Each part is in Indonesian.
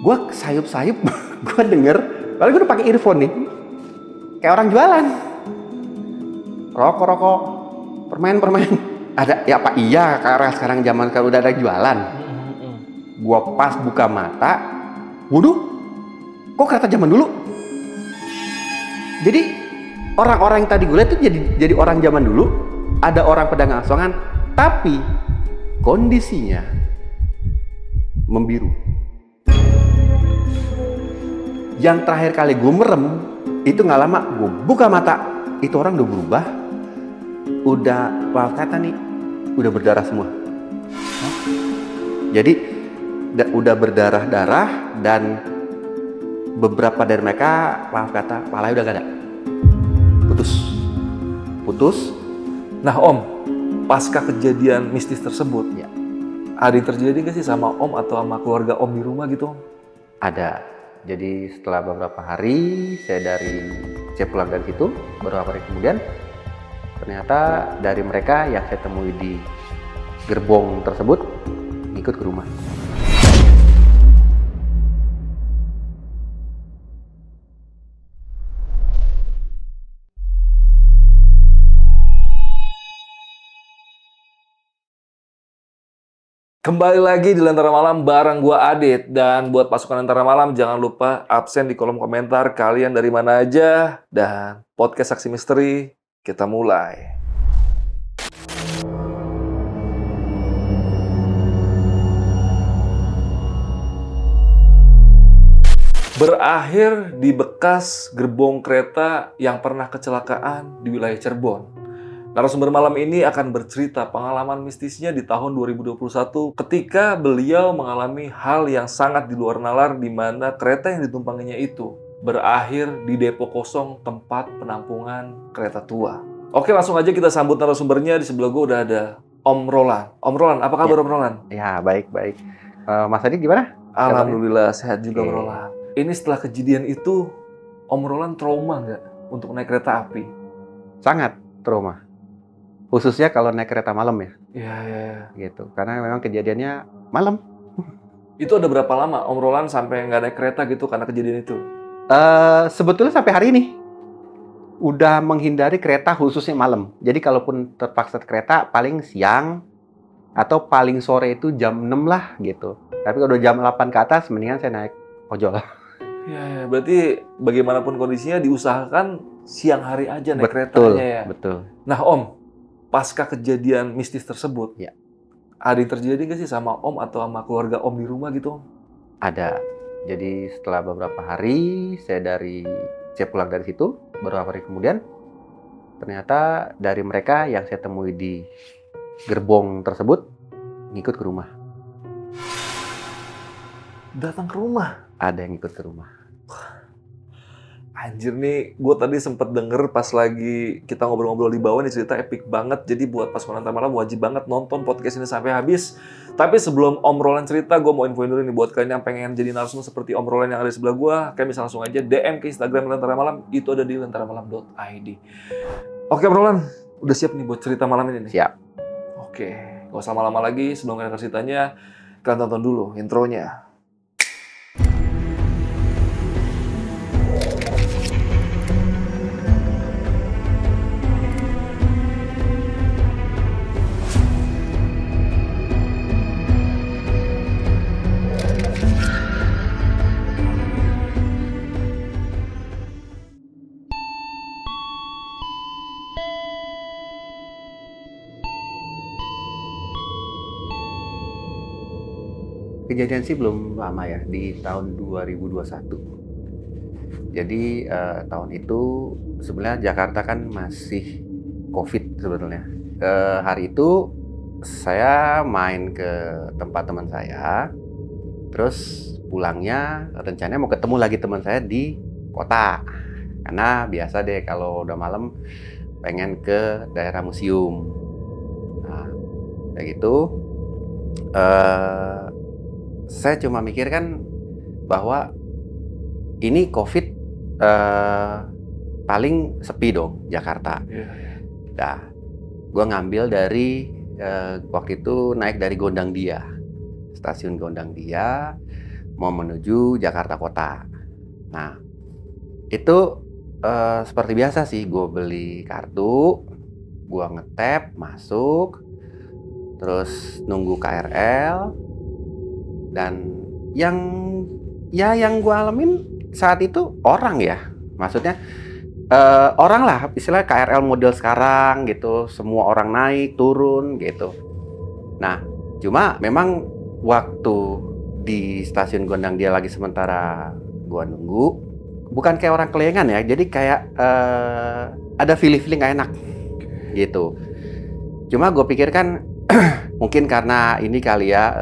gue sayup-sayup, gue denger, padahal gue udah pakai earphone nih, kayak orang jualan, rokok, permen, ada ya apa iya karena sekarang zaman sekarang udah ada jualan. Gue pas buka mata, waduh, kok kereta zaman dulu. Jadi orang-orang yang tadi gue lihat itu jadi orang zaman dulu, ada orang pedagang asongan, tapi kondisinya membiru. Yang terakhir kali gue merem itu nggak lama, gue buka mata, itu orang udah berubah, udah maaf kata nih, udah berdarah semua. Jadi udah berdarah-darah dan beberapa dari mereka maaf kata palanya udah gak ada, putus. Nah Om, pasca kejadian mistis tersebut, ya, ada yang terjadi nggak sih sama Om atau sama keluarga Om di rumah gitu Om? ada. Jadi setelah beberapa hari saya pulang dari situ, beberapa hari kemudian ternyata dari mereka yang saya temui di gerbong tersebut ikut ke rumah. Kembali lagi di Lentera Malam bareng gua Adit, dan buat pasukan Lentera Malam jangan lupa absen di kolom komentar kalian dari mana aja, dan podcast Saksi Misteri kita mulai. Berakhir di bekas gerbong kereta yang pernah kecelakaan di wilayah Cirebon. Narasumber malam ini akan bercerita pengalaman mistisnya di tahun 2021 ketika beliau mengalami hal yang sangat di luar nalar, di mana kereta yang ditumpanginya itu berakhir di depo kosong tempat penampungan kereta tua. Oke, langsung aja kita sambut narasumbernya. Di sebelah gue udah ada Om Roland. Om Roland, apa kabar Om Roland? Ya, baik. Mas Adit gimana? Alhamdulillah sehat juga Om Roland. Ini setelah kejadian itu, Om Roland trauma nggak untuk naik kereta api? Sangat trauma. Khususnya kalau naik kereta malam ya. Iya. Gitu. Karena memang kejadiannya malam. Itu ada berapa lama Om Roland sampai nggak naik kereta gitu karena kejadian itu? Sebetulnya sampai hari ini udah menghindari kereta khususnya malam. Jadi kalaupun terpaksa kereta paling siang atau paling sore itu jam 6 lah gitu. Tapi kalau udah jam 8 ke atas mendingan saya naik ojol. Ya, berarti bagaimanapun kondisinya diusahakan siang hari aja naik keretanya ya. Betul. Nah Om, pasca kejadian mistis tersebut, ya, ada yang terjadi nggak sih sama Om atau sama keluarga Om di rumah gitu Om? Ada. Jadi setelah beberapa hari saya pulang dari situ, beberapa hari kemudian ternyata dari mereka yang saya temui di gerbong tersebut ngikut ke rumah. Datang ke rumah? Ada yang ikut ke rumah. Anjir nih, gue tadi sempet denger pas lagi kita ngobrol-ngobrol di bawah nih, cerita epic banget. Jadi buat pasukan Lentera Malam wajib banget nonton podcast ini sampai habis. Tapi sebelum Om Roland cerita, gue mau infoin dulu nih buat kalian yang pengen jadi narasumber seperti Om Roland yang ada di sebelah gue, kalian bisa langsung aja DM ke Instagram Lentera Malam, itu ada di lenteramalam.id. Oke Om Roland, udah siap nih buat cerita malam ini nih? Siap. Oke, gak usah lama-lama lagi, sebelum kalian ceritanya, kalian tonton dulu intronya. Kejadian sih belum lama ya, di tahun 2021. Jadi tahun itu sebenarnya Jakarta kan masih COVID sebetulnya. Hari itu saya main ke tempat teman saya, terus pulangnya rencananya mau ketemu lagi teman saya di kota. Karena biasa deh kalau udah malam pengen ke daerah museum. Nah, kayak gitu. Saya cuma mikir kan bahwa ini COVID paling sepi dong Jakarta. Nah, gue ngambil dari waktu itu naik dari Gondang Dia, stasiun Gondang Dia, mau menuju Jakarta Kota. Nah, itu seperti biasa sih, gue beli kartu, gue ngetap, masuk, terus nunggu KRL, dan yang gue alamin saat itu orang ya, maksudnya orang lah, istilah KRL model sekarang gitu, semua orang naik, turun gitu. Nah, cuma memang waktu di stasiun Gondang Dia lagi sementara gua nunggu, bukan kayak orang kelengan ya, jadi kayak ada feeling gak enak gitu. Cuma gue pikir kan mungkin karena ini kali ya,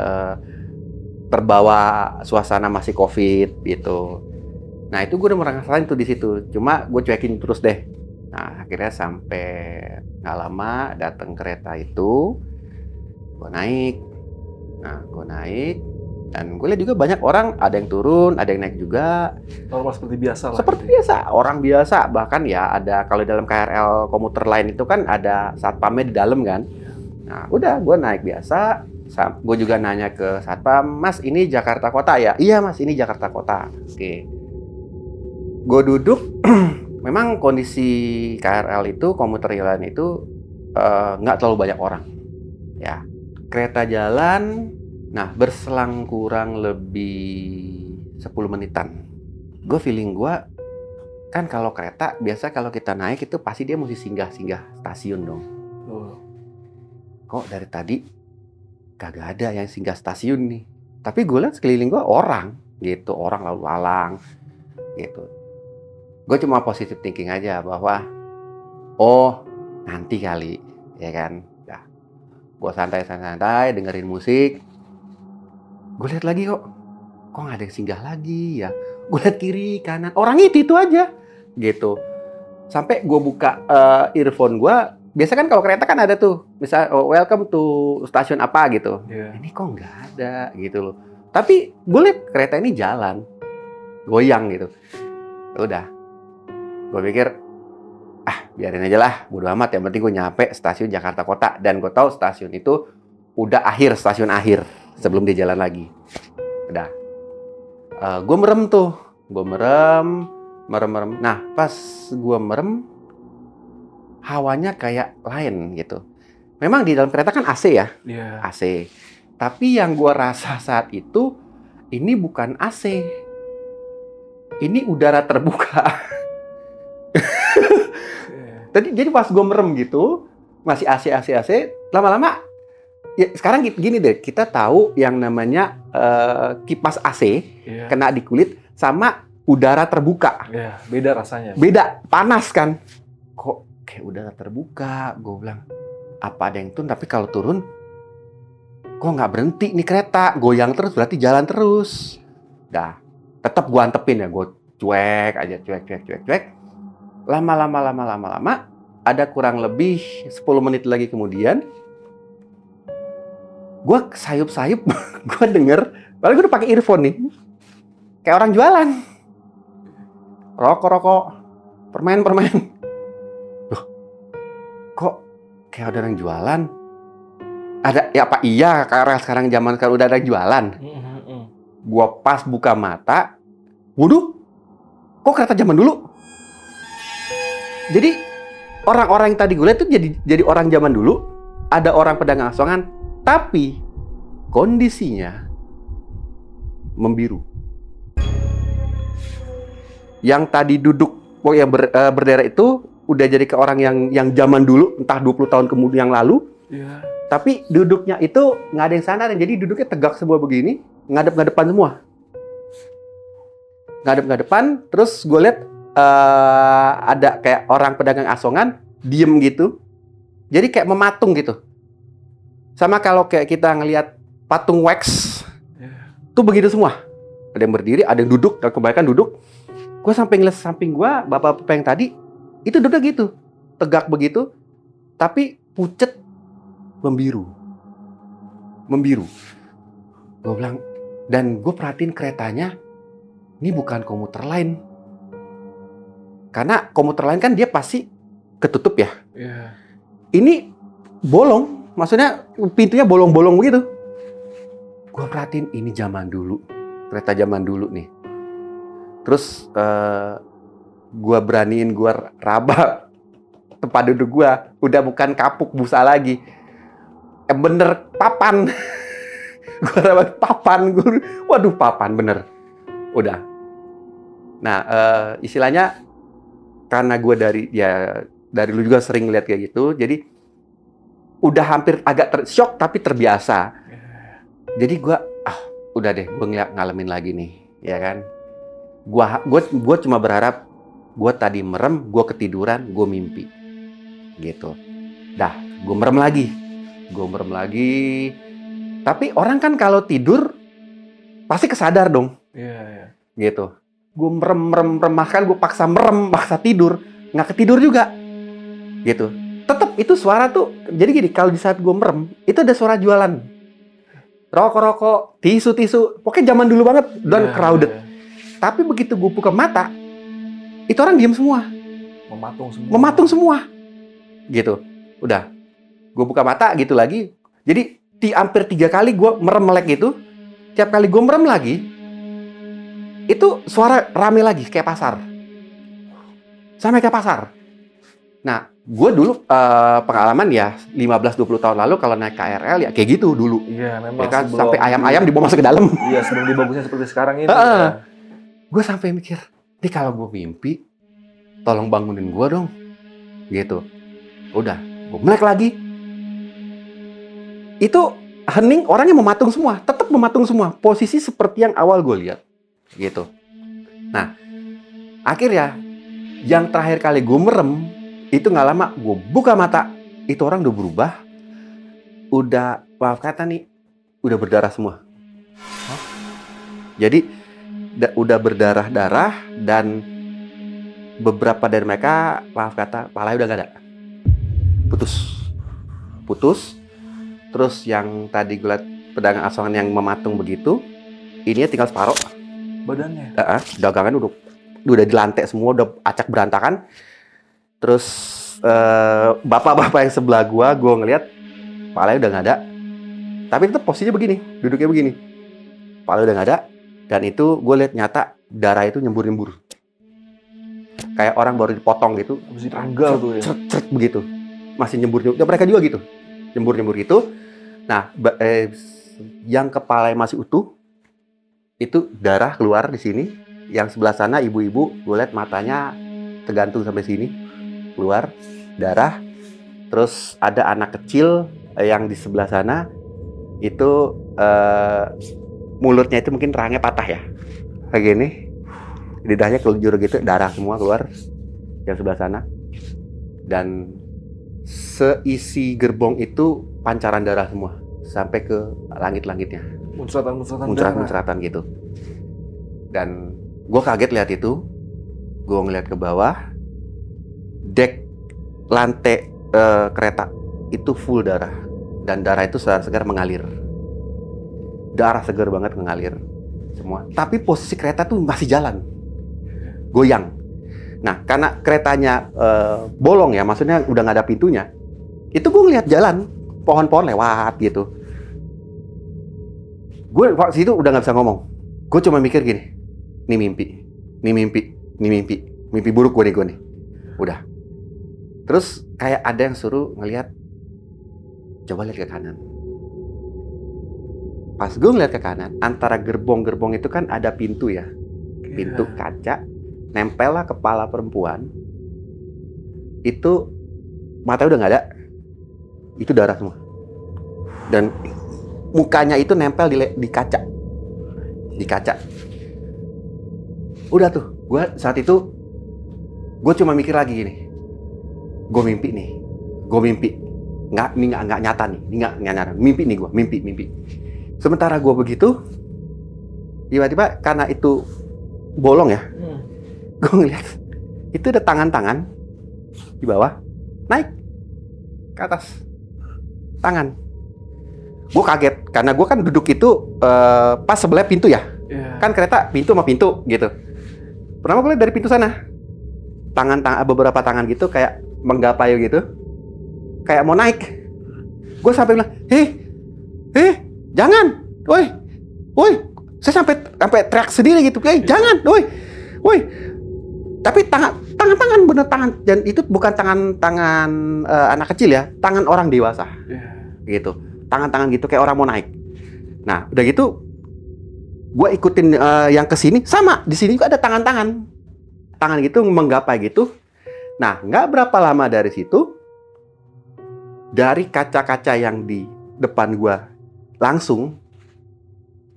terbawa suasana masih COVID gitu. Nah itu gue udah merasain tuh di situ. Cuma gue cuekin terus deh. Nah akhirnya sampai nggak lama datang kereta itu, gue naik. Nah gue naik dan gue lihat juga banyak orang, ada yang turun, ada yang naik juga. Normal seperti biasa lah. Seperti biasa, orang biasa. Bahkan ya ada, kalau dalam KRL komuter lain itu kan ada satpamnya di dalam kan. Nah udah gue naik biasa. Gue juga nanya ke satpam, Mas ini Jakarta Kota ya? Iya Mas, ini Jakarta Kota. Oke. Gue duduk, memang kondisi KRL itu, komuter lain itu nggak terlalu banyak orang. Ya, kereta jalan, nah berselang kurang lebih 10 menitan. Gue feeling gue, kan kalau kereta, biasa kalau kita naik itu pasti dia mesti singgah-singgah stasiun dong. Kok dari tadi kagak ada yang singgah stasiun nih. Tapi gue lihat sekeliling gue orang gitu, orang lalu lalang gitu. Gue cuma positive thinking aja bahwa oh nanti kali ya kan. Nah, gue santai-santai dengerin musik. Gue lihat lagi kok nggak ada yang singgah lagi ya. Gue lihat kiri kanan orang itu aja gitu. Sampai gue buka earphone gue. Biasa kan kalau kereta kan ada tuh, misal welcome to stasiun apa gitu. Yeah. Ini kok nggak ada gitu loh. Tapi gue lihat kereta ini jalan, goyang gitu. Udah, gue pikir, biarin aja lah, bodo amat. Yang penting gue nyampe stasiun Jakarta Kota. Dan gue tahu stasiun itu udah stasiun akhir sebelum dia jalan lagi. Udah, gue merem tuh, merem. Nah, pas gue merem, hawanya kayak lain gitu. Memang di dalam kereta kan AC ya, AC. Tapi yang gue rasa saat itu, ini bukan AC. Ini udara terbuka. Jadi pas gue merem gitu, masih AC, lama-lama, ya sekarang gini deh, kita tahu yang namanya kipas AC, kena di kulit, sama udara terbuka. Beda rasanya. Beda, panas kan. Kok kayak udara terbuka, gue bilang apa ada yang turun, tapi kalau turun kok nggak berhenti nih kereta, goyang terus berarti jalan terus. Dah, tetap gue antepin ya, gue cuek aja, cuek. Lama, ada kurang lebih 10 menit lagi kemudian, gue sayup-sayup, gue denger, padahal gue udah pakai earphone nih, kayak orang jualan, rokok, permen. Kok kayak ada orang jualan? Ada ya, apa iya karena sekarang zaman sekarang udah ada jualan? Gua pas buka mata, waduh, kok kereta zaman dulu? Jadi orang-orang yang tadi gue lihat tuh jadi orang zaman dulu. Ada orang pedagang asongan, tapi kondisinya membiru. Yang tadi duduk yang berderet itu udah jadi ke orang yang zaman dulu, entah 20 tahun kemudian yang lalu. Yeah. Tapi duduknya itu nggak ada yang sandaran, jadi duduknya tegak semua begini, ngadep-ngadepan semua. Ngadep-ngadepan, terus gue lihat ada kayak orang pedagang asongan, diem gitu. Jadi kayak mematung gitu. Sama kalau kayak kita ngelihat patung wax, tuh begitu semua. Ada yang berdiri, ada yang duduk, dan kebanyakan duduk. Gue sampai ngeliat samping gue, bapak-bapak yang tadi, itu duduk gitu, tegak begitu, tapi pucet, membiru. Gue bilang, dan gue perhatiin keretanya, ini bukan komuter lain. Karena komuter lain kan dia pasti ketutup ya. Yeah. Ini bolong, maksudnya pintunya bolong-bolong begitu. Gue perhatiin ini zaman dulu. kereta zaman dulu nih. Terus gue beraniin gue raba tempat duduk gue, udah bukan kapuk busa lagi, bener papan. Gue raba papan, waduh papan bener, udah. Nah istilahnya karena gue dari lu juga sering lihat kayak gitu, jadi udah hampir agak shock tapi terbiasa. Jadi gue udah deh, gue ngalamin lagi nih, ya kan. Gue cuma berharap gue tadi merem, gue ketiduran, gue mimpi, gitu. Dah, gue merem lagi. Tapi orang kan kalau tidur pasti kesadar dong, gitu. Gue merem, bahkan gue paksa merem, paksa tidur, nggak ketidur juga, gitu. Tetap itu suara tuh, jadi gini, kalau di saat gue merem, itu ada suara jualan, rokok, tisu, pokoknya zaman dulu banget dan crowded. Tapi begitu gue buka mata, itu orang diam semua. Mematung semua. Gitu. Udah. Gue buka mata gitu lagi. Jadi hampir 3 kali gue merem melek gitu. Tiap kali gue merem lagi, itu suara rame lagi kayak pasar. Sampai kayak pasar. Nah, gue dulu pengalaman ya 15-20 tahun lalu kalau naik KRL ya kayak gitu dulu. Iya, memang. Ya kan, sampai ayam-ayam dibawa masuk ke dalam. Iya, sebelum dibagusnya seperti sekarang ini. Gue sampai mikir, nih kalau gue mimpi, tolong bangunin gue dong, gitu. Udah, gue melek lagi. Itu hening, orangnya mematung semua, tetap mematung semua. Posisi seperti yang awal gue lihat, gitu. Nah, akhirnya yang terakhir kali gue merem, itu nggak lama, gue buka mata, itu orang udah berubah, udah, maaf kata nih, udah berdarah semua. Jadi udah berdarah-darah dan beberapa dari mereka, maaf kata, palanya udah gak ada. Putus. Terus yang tadi gue liat pedagang asongan yang mematung begitu, ininya tinggal separuh. Badannya? Dagangan udah dilantai semua, udah acak berantakan. Terus bapak-bapak yang sebelah gue ngeliat, palanya udah gak ada. Tapi tetap posisinya begini, duduknya begini. Palanya udah gak ada. Dan itu gue lihat nyata darah itu nyembur-nyembur. Kayak orang baru dipotong gitu. Habis ditanggal tuh ya. Ceret begitu. Masih nyembur-nyembur. Ya, mereka juga gitu. Nyembur-nyembur gitu. Nah, yang kepala masih utuh, itu darah keluar di sini. Yang sebelah sana ibu-ibu, gue lihat matanya tergantung sampai sini. Keluar darah. Terus ada anak kecil yang di sebelah sana. Itu mulutnya itu mungkin rahangnya patah ya, kayak gini, lidahnya kelujur gitu, darah semua keluar yang sebelah sana, dan seisi gerbong itu pancaran darah semua sampai ke langit-langitnya, muncratan gitu. Dan gue kaget lihat itu, gue ngeliat ke bawah, dek lantai kereta itu full darah, dan darah itu segar mengalir. Darah segar banget mengalir semua. Tapi posisi kereta tuh masih jalan, goyang. Nah, karena keretanya bolong ya, maksudnya udah nggak ada pintunya. Itu gue ngeliat jalan, pohon-pohon lewat gitu. Gue waktu itu udah nggak bisa ngomong. Gue cuma mikir gini, ini mimpi buruk gue nih. Udah. Terus kayak ada yang suruh ngeliat, coba lihat ke kanan. Pas gue ngeliat ke kanan, antara gerbong-gerbong itu kan ada pintu ya. Pintu kaca, nempel lah kepala perempuan. Itu matanya udah nggak ada. Itu darah semua. Dan mukanya itu nempel di kaca. Di kaca. Udah tuh, gue saat itu, gue cuma mikir lagi gini. Gue mimpi. Ini nggak nyata nih. Ini nggak nyata. Mimpi nih gue, mimpi. Sementara gue begitu, tiba-tiba karena itu bolong ya, gue ngeliat itu ada tangan-tangan di bawah naik ke atas, tangan. Gue kaget karena gue kan duduk itu pas sebelah pintu ya, kan kereta pintu sama pintu gitu. Pertama gue lihat dari pintu sana, beberapa tangan gitu kayak menggapai gitu, kayak mau naik. Gue sampai bilang, hei, jangan, woi, Saya sampai teriak sendiri gitu, jangan, woi. Tapi tangan bener tangan, dan itu bukan tangan anak kecil ya, tangan orang dewasa, gitu, tangan gitu kayak orang mau naik. Nah, udah gitu, gue ikutin yang kesini, sama di sini juga ada tangan gitu menggapai gitu. Nah, nggak berapa lama dari situ, dari kaca-kaca yang di depan gue langsung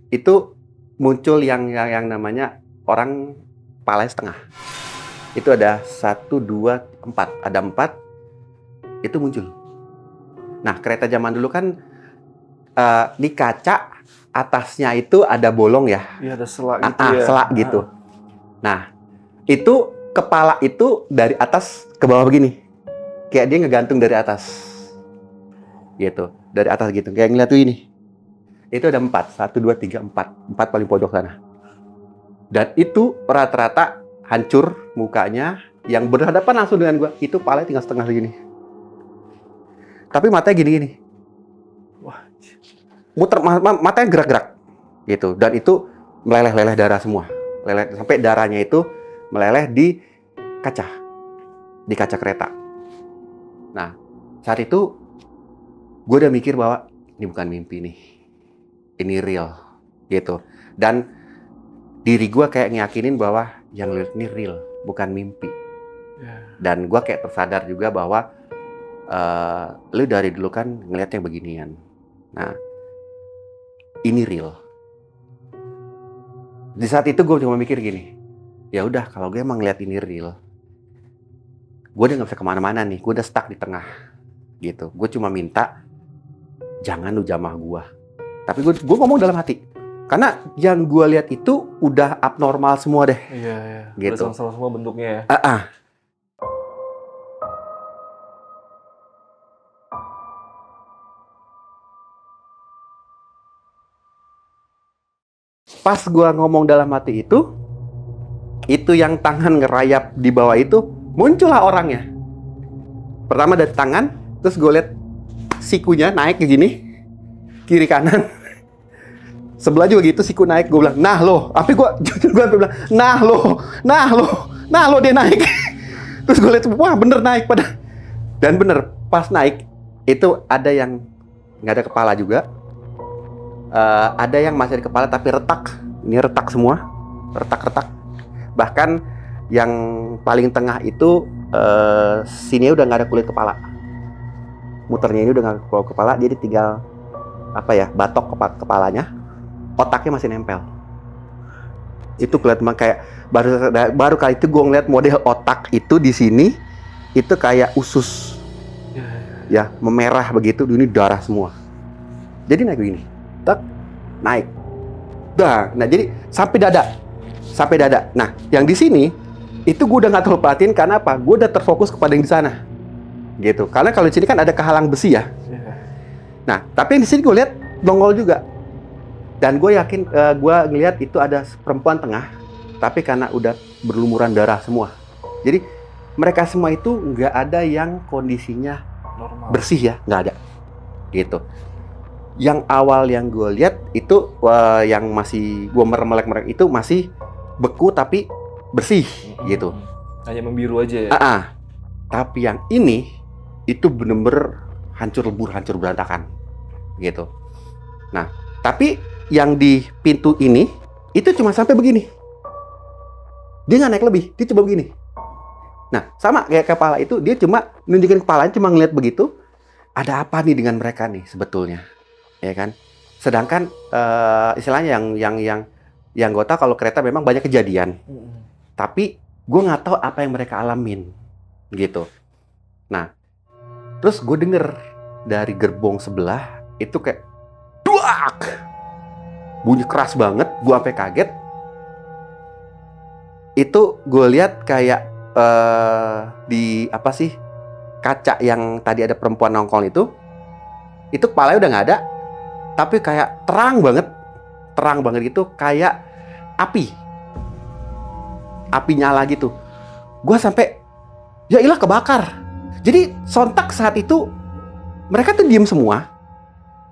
itu muncul yang namanya orang kepala setengah. Itu ada 1, 2, 4. Ada 4 itu muncul. Nah, kereta zaman dulu kan di kaca atasnya itu ada bolong ya. Iya, ada selak gitu ya. Selak gitu. Nah, itu kepala itu dari atas ke bawah begini. Kayak dia ngegantung dari atas. Gitu. Dari atas gitu. Kayak ngeliat tuh ini. Itu ada 4. 1, 2, 3, 4. 4 paling pojok sana. Dan itu rata-rata hancur mukanya. Yang berhadapan langsung dengan gua. Itu palanya tinggal setengah segini. Tapi matanya gini-gini. Wah. Matanya gerak-gerak. Gitu. Dan itu meleleh-leleh darah semua. Sampai darahnya itu meleleh di kaca kereta. Nah, saat itu gue udah mikir bahwa ini bukan mimpi nih, ini real, gitu. Dan diri gue kayak ngeyakinin bahwa yang lihat ini real, bukan mimpi. Dan gue kayak tersadar juga bahwa lu dari dulu kan ngeliat yang beginian. Nah, ini real. Di saat itu gue cuma mikir gini, ya udah kalau gue emang ngeliat ini real, gue udah nggak bisa kemana-mana nih, gue udah stuck di tengah, gitu. Gue cuma minta jangan lu jamah gue. Tapi gue ngomong dalam hati, karena yang gue lihat itu udah abnormal semua deh. Iya. Gitu. Udah sama semua bentuknya ya. Pas gue ngomong dalam hati itu yang tangan ngerayap di bawah itu, muncullah orangnya. Pertama dari tangan, terus gue lihat sikunya naik ke gini, kiri kanan. Sebelah juga gitu, siku naik. Gue bilang, nah lo. Tapi gue bilang, nah lo dia naik. Terus gue lihat, wah bener naik pada. Dan bener, pas naik, itu ada yang nggak ada kepala juga. Ada yang masih ada kepala tapi retak. Ini retak semua, retak. Bahkan yang paling tengah itu sini udah nggak ada kulit kepala. Muternya ini udah nggak ada kepala, jadi tinggal batok kepalanya, otaknya masih nempel. Itu kelihatan kayak baru kali itu gue ngeliat model otak itu di sini itu kayak usus, ya memerah begitu. Ini darah semua. Jadi naik begini. Naik. Nah, jadi sampai dada. Nah, yang di sini itu gue udah nggak terlalu perhatiin karena apa? Gue udah terfokus kepada yang di sana, gitu. Karena kalau di sini kan ada kehalang besi ya. Nah, tapi yang di sini gue lihat nongol juga. Dan gue yakin gue ngelihat itu ada perempuan tengah, tapi karena udah berlumuran darah semua. Jadi mereka semua itu nggak ada yang kondisinya normal, bersih ya, nggak ada, gitu. Yang awal yang gue lihat itu yang masih gue melek itu masih beku tapi bersih, gitu. Hanya membiru aja ya. Tapi yang ini itu bener-bener hancur lebur, hancur berantakan, gitu. Nah, tapi yang di pintu ini itu cuma sampai begini. Dia nggak naik lebih, dia coba begini. Nah, sama kayak kepala itu, dia cuma nunjukin kepalanya, cuma ngeliat begitu. Ada apa nih dengan mereka nih sebetulnya? Ya kan, sedangkan istilahnya yang gue tahu kalau kereta memang banyak kejadian, tapi gue nggak tahu apa yang mereka alamin, gitu. Nah, terus gue denger dari gerbong sebelah itu kayak duak, bunyi keras banget, gue sampai kaget. Itu gue lihat kayak di apa sih, kaca yang tadi ada perempuan nongkrong itu kepalanya udah nggak ada. Tapi kayak terang banget gitu, kayak api nyala gitu. Gue sampai, ya ilah kebakar. Jadi sontak saat itu mereka tuh diem semua,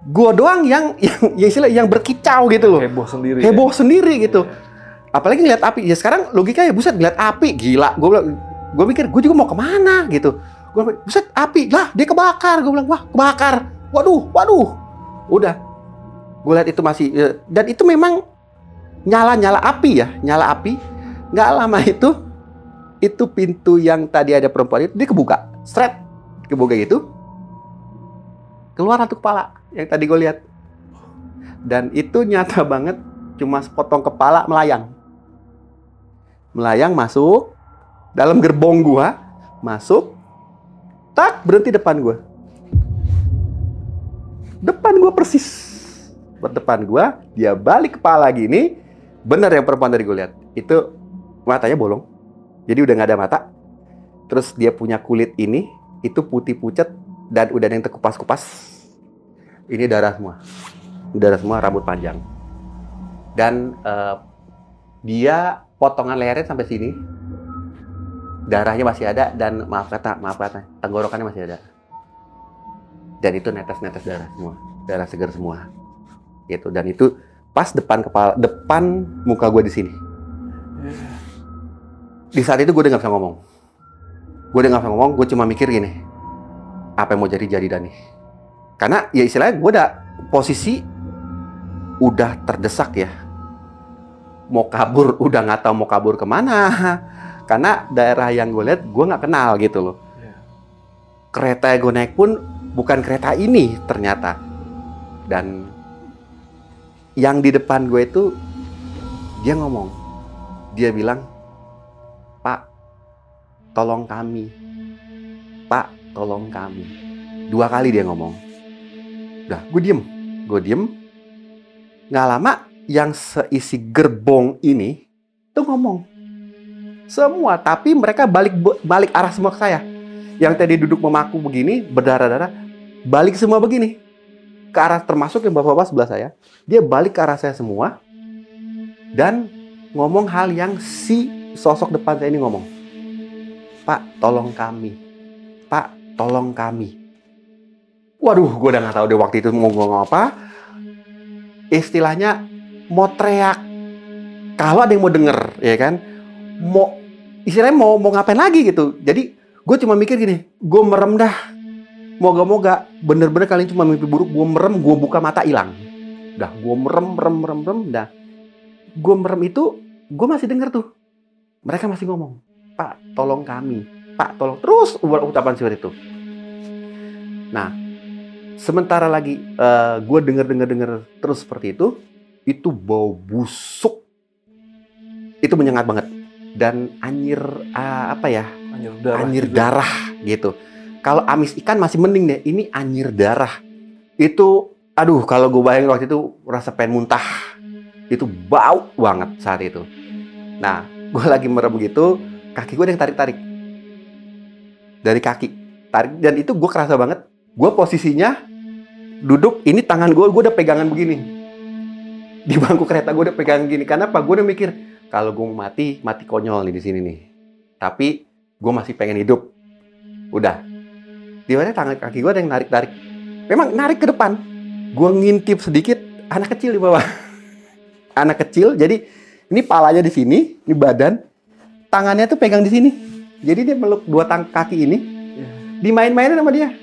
Gue doang yang istilah yang berkicau gitu loh. Heboh sendiri. Heboh sendiri gitu. Iya. Apalagi ngeliat api. Ya sekarang logikanya buset ngeliat api gila. Gue mikir gue juga mau kemana gitu. Gue buset api lah dia kebakar. Gue bilang wah kebakar. Waduh. Udah. Gue lihat itu masih dan itu memang nyala api ya, nyala api. Nggak lama itu pintu yang tadi ada perempuan itu dia kebuka, kebuka gitu. Keluar satu kepala yang tadi gue lihat. Dan itu nyata banget, cuma sepotong kepala melayang. Melayang masuk dalam gerbong gua, masuk, tak berhenti depan gua. Depan gua persis. Depan gua, dia balik kepala gini. Bener yang perempuan tadi gue lihat. Itu matanya bolong. Jadi udah nggak ada mata. Terus dia punya kulit ini, itu putih pucat dan udah ada yang terkupas-kupas. Ini darah semua, rambut panjang. Dan dia potongan lehernya sampai sini, darahnya masih ada dan maaf kata, tenggorokannya masih ada. Dan itu netes-netes darah segar semua. Gitu. Dan itu pas depan muka gue di sini. Di saat itu gue udah nggak bisa ngomong. Gue cuma mikir gini, apa yang mau jadi Dani. Karena ya istilahnya gue udah posisi udah terdesak ya. Mau kabur, udah nggak tahu mau kabur kemana. Karena daerah yang gue lihat gue nggak kenal gitu loh. Kereta yang gue naik pun bukan kereta ini ternyata. Dan yang di depan gue itu dia ngomong, dia bilang, Pak, tolong kami. 2 kali dia ngomong. Udah, gue diem. Nggak lama, yang seisi gerbong ini tuh ngomong. Semua, tapi mereka balik arah semua ke saya. Yang tadi duduk memaku begini, berdarah-darah, balik semua begini. Ke arah termasuk yang bapak-bapak sebelah saya. Dia balik ke arah saya semua. Dan ngomong hal yang si sosok depan saya ini ngomong. Pak, tolong kami. Waduh, gue udah gak tahu deh waktu itu mau ngomong apa. Istilahnya mau teriak. Kalau ada yang mau denger, ya kan. Istilahnya mau ngapain lagi gitu. Jadi gue cuma mikir gini, gue merem dah. Moga-moga bener-bener kalian cuma mimpi buruk. Gue merem, gue buka mata hilang. Dah, gue merem. Dah, gue merem itu, gue masih denger tuh. Mereka masih ngomong, Pak, tolong kami. Pak, tolong. Terus ucapan seperti itu. Nah, sementara lagi gue denger terus seperti itu bau busuk. Itu menyengat banget. Dan anyir anyir darah gitu. Kalau amis ikan masih mending deh, ini anyir darah. Itu, aduh, kalau gue bayangin waktu itu rasa pengen muntah. Itu bau banget saat itu. Nah, gue lagi merem gitu, kaki gue ada yang tarik-tarik. Dari kaki, tarik. Dan itu gue kerasa banget, gue posisinya duduk, ini tangan gue udah pegangan begini. Di bangku kereta gue udah pegangan gini. Karena apa? Gue udah mikir, kalau gue mati konyol nih di sini nih. Tapi gue masih pengen hidup. Udah. Di mana tangan kaki gue ada yang narik-tarik. Memang narik ke depan. Gue ngintip sedikit, anak kecil di bawah. Anak kecil, jadi ini palanya di sini, ini badan. Tangannya tuh pegang di sini. Jadi dia meluk 2 kaki ini. Dimain-mainin sama dia.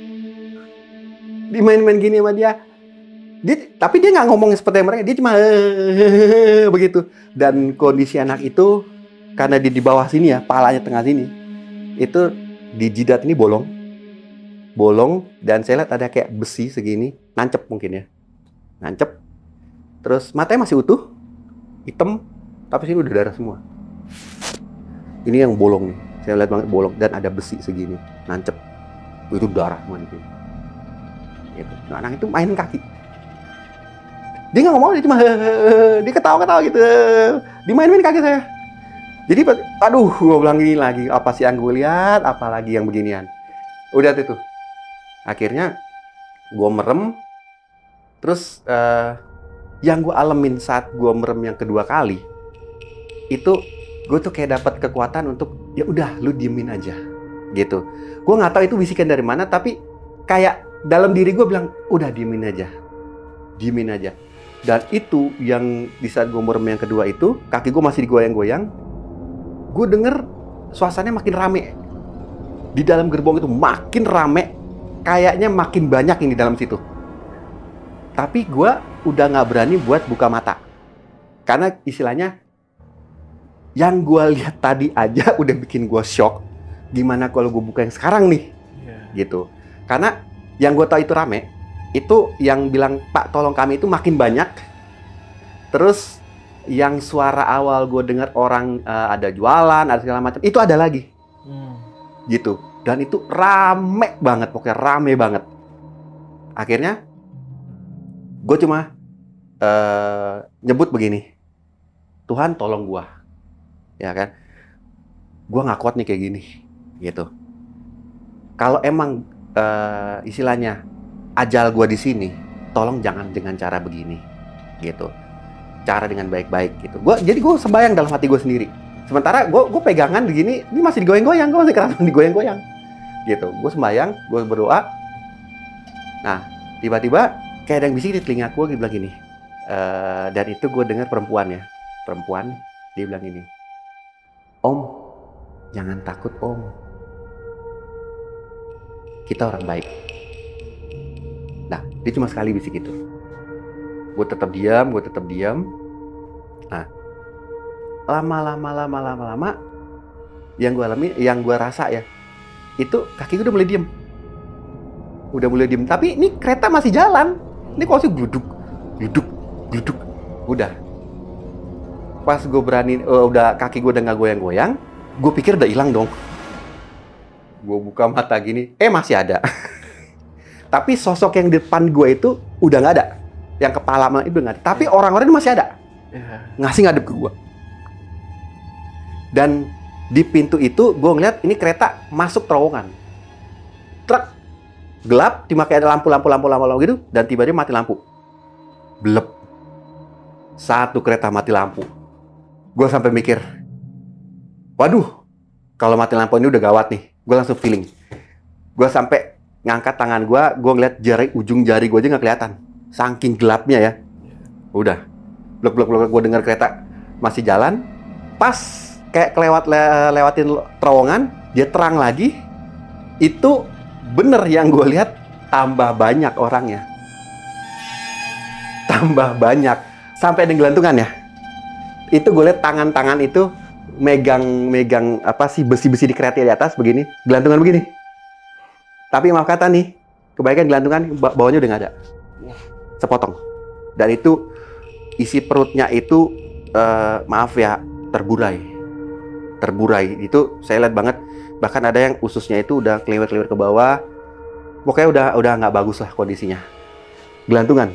Dimain-main gini sama dia. Tapi dia nggak ngomong seperti mereka. Dia cuma begitu. Dan kondisi anak itu, karena dia di bawah sini ya, palanya tengah sini. Itu di jidat ini bolong, dan saya lihat ada kayak besi segini, nancep mungkin ya. Nancep. Terus matanya masih utuh, hitam, tapi sini udah darah semua. Ini yang bolong nih. Saya lihat banget bolong, dan ada besi segini, nancep. Itu darah semua di sini. Gitu. Nah, anak itu mainin kaki. Dia nggak ngomong, dia cuma dia ketawa-ketawa gitu. Dimainin kaki saya. Jadi, aduh, gue bilang gini lagi, apa sih yang gue lihat, apalagi yang beginian. Udah itu. Akhirnya gue merem. Terus yang gue alamin saat gue merem yang kedua kali itu, gue tuh kayak dapat kekuatan untuk ya udah lu diemin aja gitu. Gue nggak tahu itu bisikan dari mana, tapi kayak dalam diri gue bilang udah diemin aja. diemin aja. Dan itu yang di saat gue merem yang kedua itu, kaki gue masih digoyang-goyang, gue denger suasananya makin rame. Di dalam gerbong itu makin rame, kayaknya makin banyak ini dalam situ. Tapi gue udah nggak berani buat buka mata. Karena istilahnya, yang gue lihat tadi aja udah bikin gue shock. Gimana kalau gue buka yang sekarang nih? Gitu. Karena yang gue tahu itu rame, itu yang bilang, Pak tolong kami itu makin banyak. Terus yang suara awal gue dengar orang ada jualan, ada segala macam, itu ada lagi. Gitu. Dan itu rame banget, pokoknya rame banget. Akhirnya gue cuma nyebut begini, Tuhan tolong gue, ya kan? Gue nggak kuat nih kayak gini, gitu. Kalau emang istilahnya ajal gue di sini, tolong jangan dengan cara begini, gitu. Cara dengan baik-baik, gitu. Jadi gue sembahyang dalam hati gue sendiri. Sementara gue pegangan begini, ini masih digoyang-goyang, gue masih kerasa digoyang-goyang, gitu. Gue sembahyang, gue berdoa. Nah, tiba-tiba kayak ada yang bisik di telinga gue bilang gini. Dan itu gue dengar perempuan, dia bilang gini, Om, jangan takut Om, kita orang baik. Nah, dia cuma sekali bisik itu. Gue tetap diam. Nah, lama, yang gue alami, yang gue rasa ya, itu kaki gue udah mulai diem. Tapi ini kereta masih jalan. Ini kok sih gluduk. Udah. Pas gue berani, udah kaki gue udah nggak goyang-goyang, gue pikir udah hilang dong. Gue buka mata gini, masih ada. Tapi sosok yang di depan gue itu udah nggak ada. Yang kepala itu nggak ada. Tapi orang-orang itu masih ada. Ngasih ngadep ke gue. Dan di pintu itu gue ngeliat ini kereta masuk terowongan. Truk gelap, dimakai ada lampu gitu, dan tiba-tiba mati lampu. Blep. Satu kereta mati lampu. Gue sampai mikir, waduh, kalau mati lampu ini udah gawat nih. Gue langsung feeling. Gue sampai ngangkat tangan gue ngeliat ujung jari gue aja nggak kelihatan. Saking gelapnya ya. Udah. Blek, gue dengar kereta masih jalan. Pas kayak lewatin terowongan, dia terang lagi. Itu bener yang gue lihat, tambah banyak orangnya. Tambah banyak. Sampai ada gelantungan ya. Itu gue lihat tangan-tangan itu megang apa sih, besi-besi di kereta di atas begini, gelantungan begini. Tapi maaf kata nih, kebanyakan gelantungan bawahnya udah nggak ada, sepotong. Dan itu isi perutnya itu maaf ya, terburai. Itu saya lihat banget. Bahkan ada yang ususnya itu udah keliwet-keliwet ke bawah. Pokoknya udah nggak bagus lah kondisinya. Gelantungan.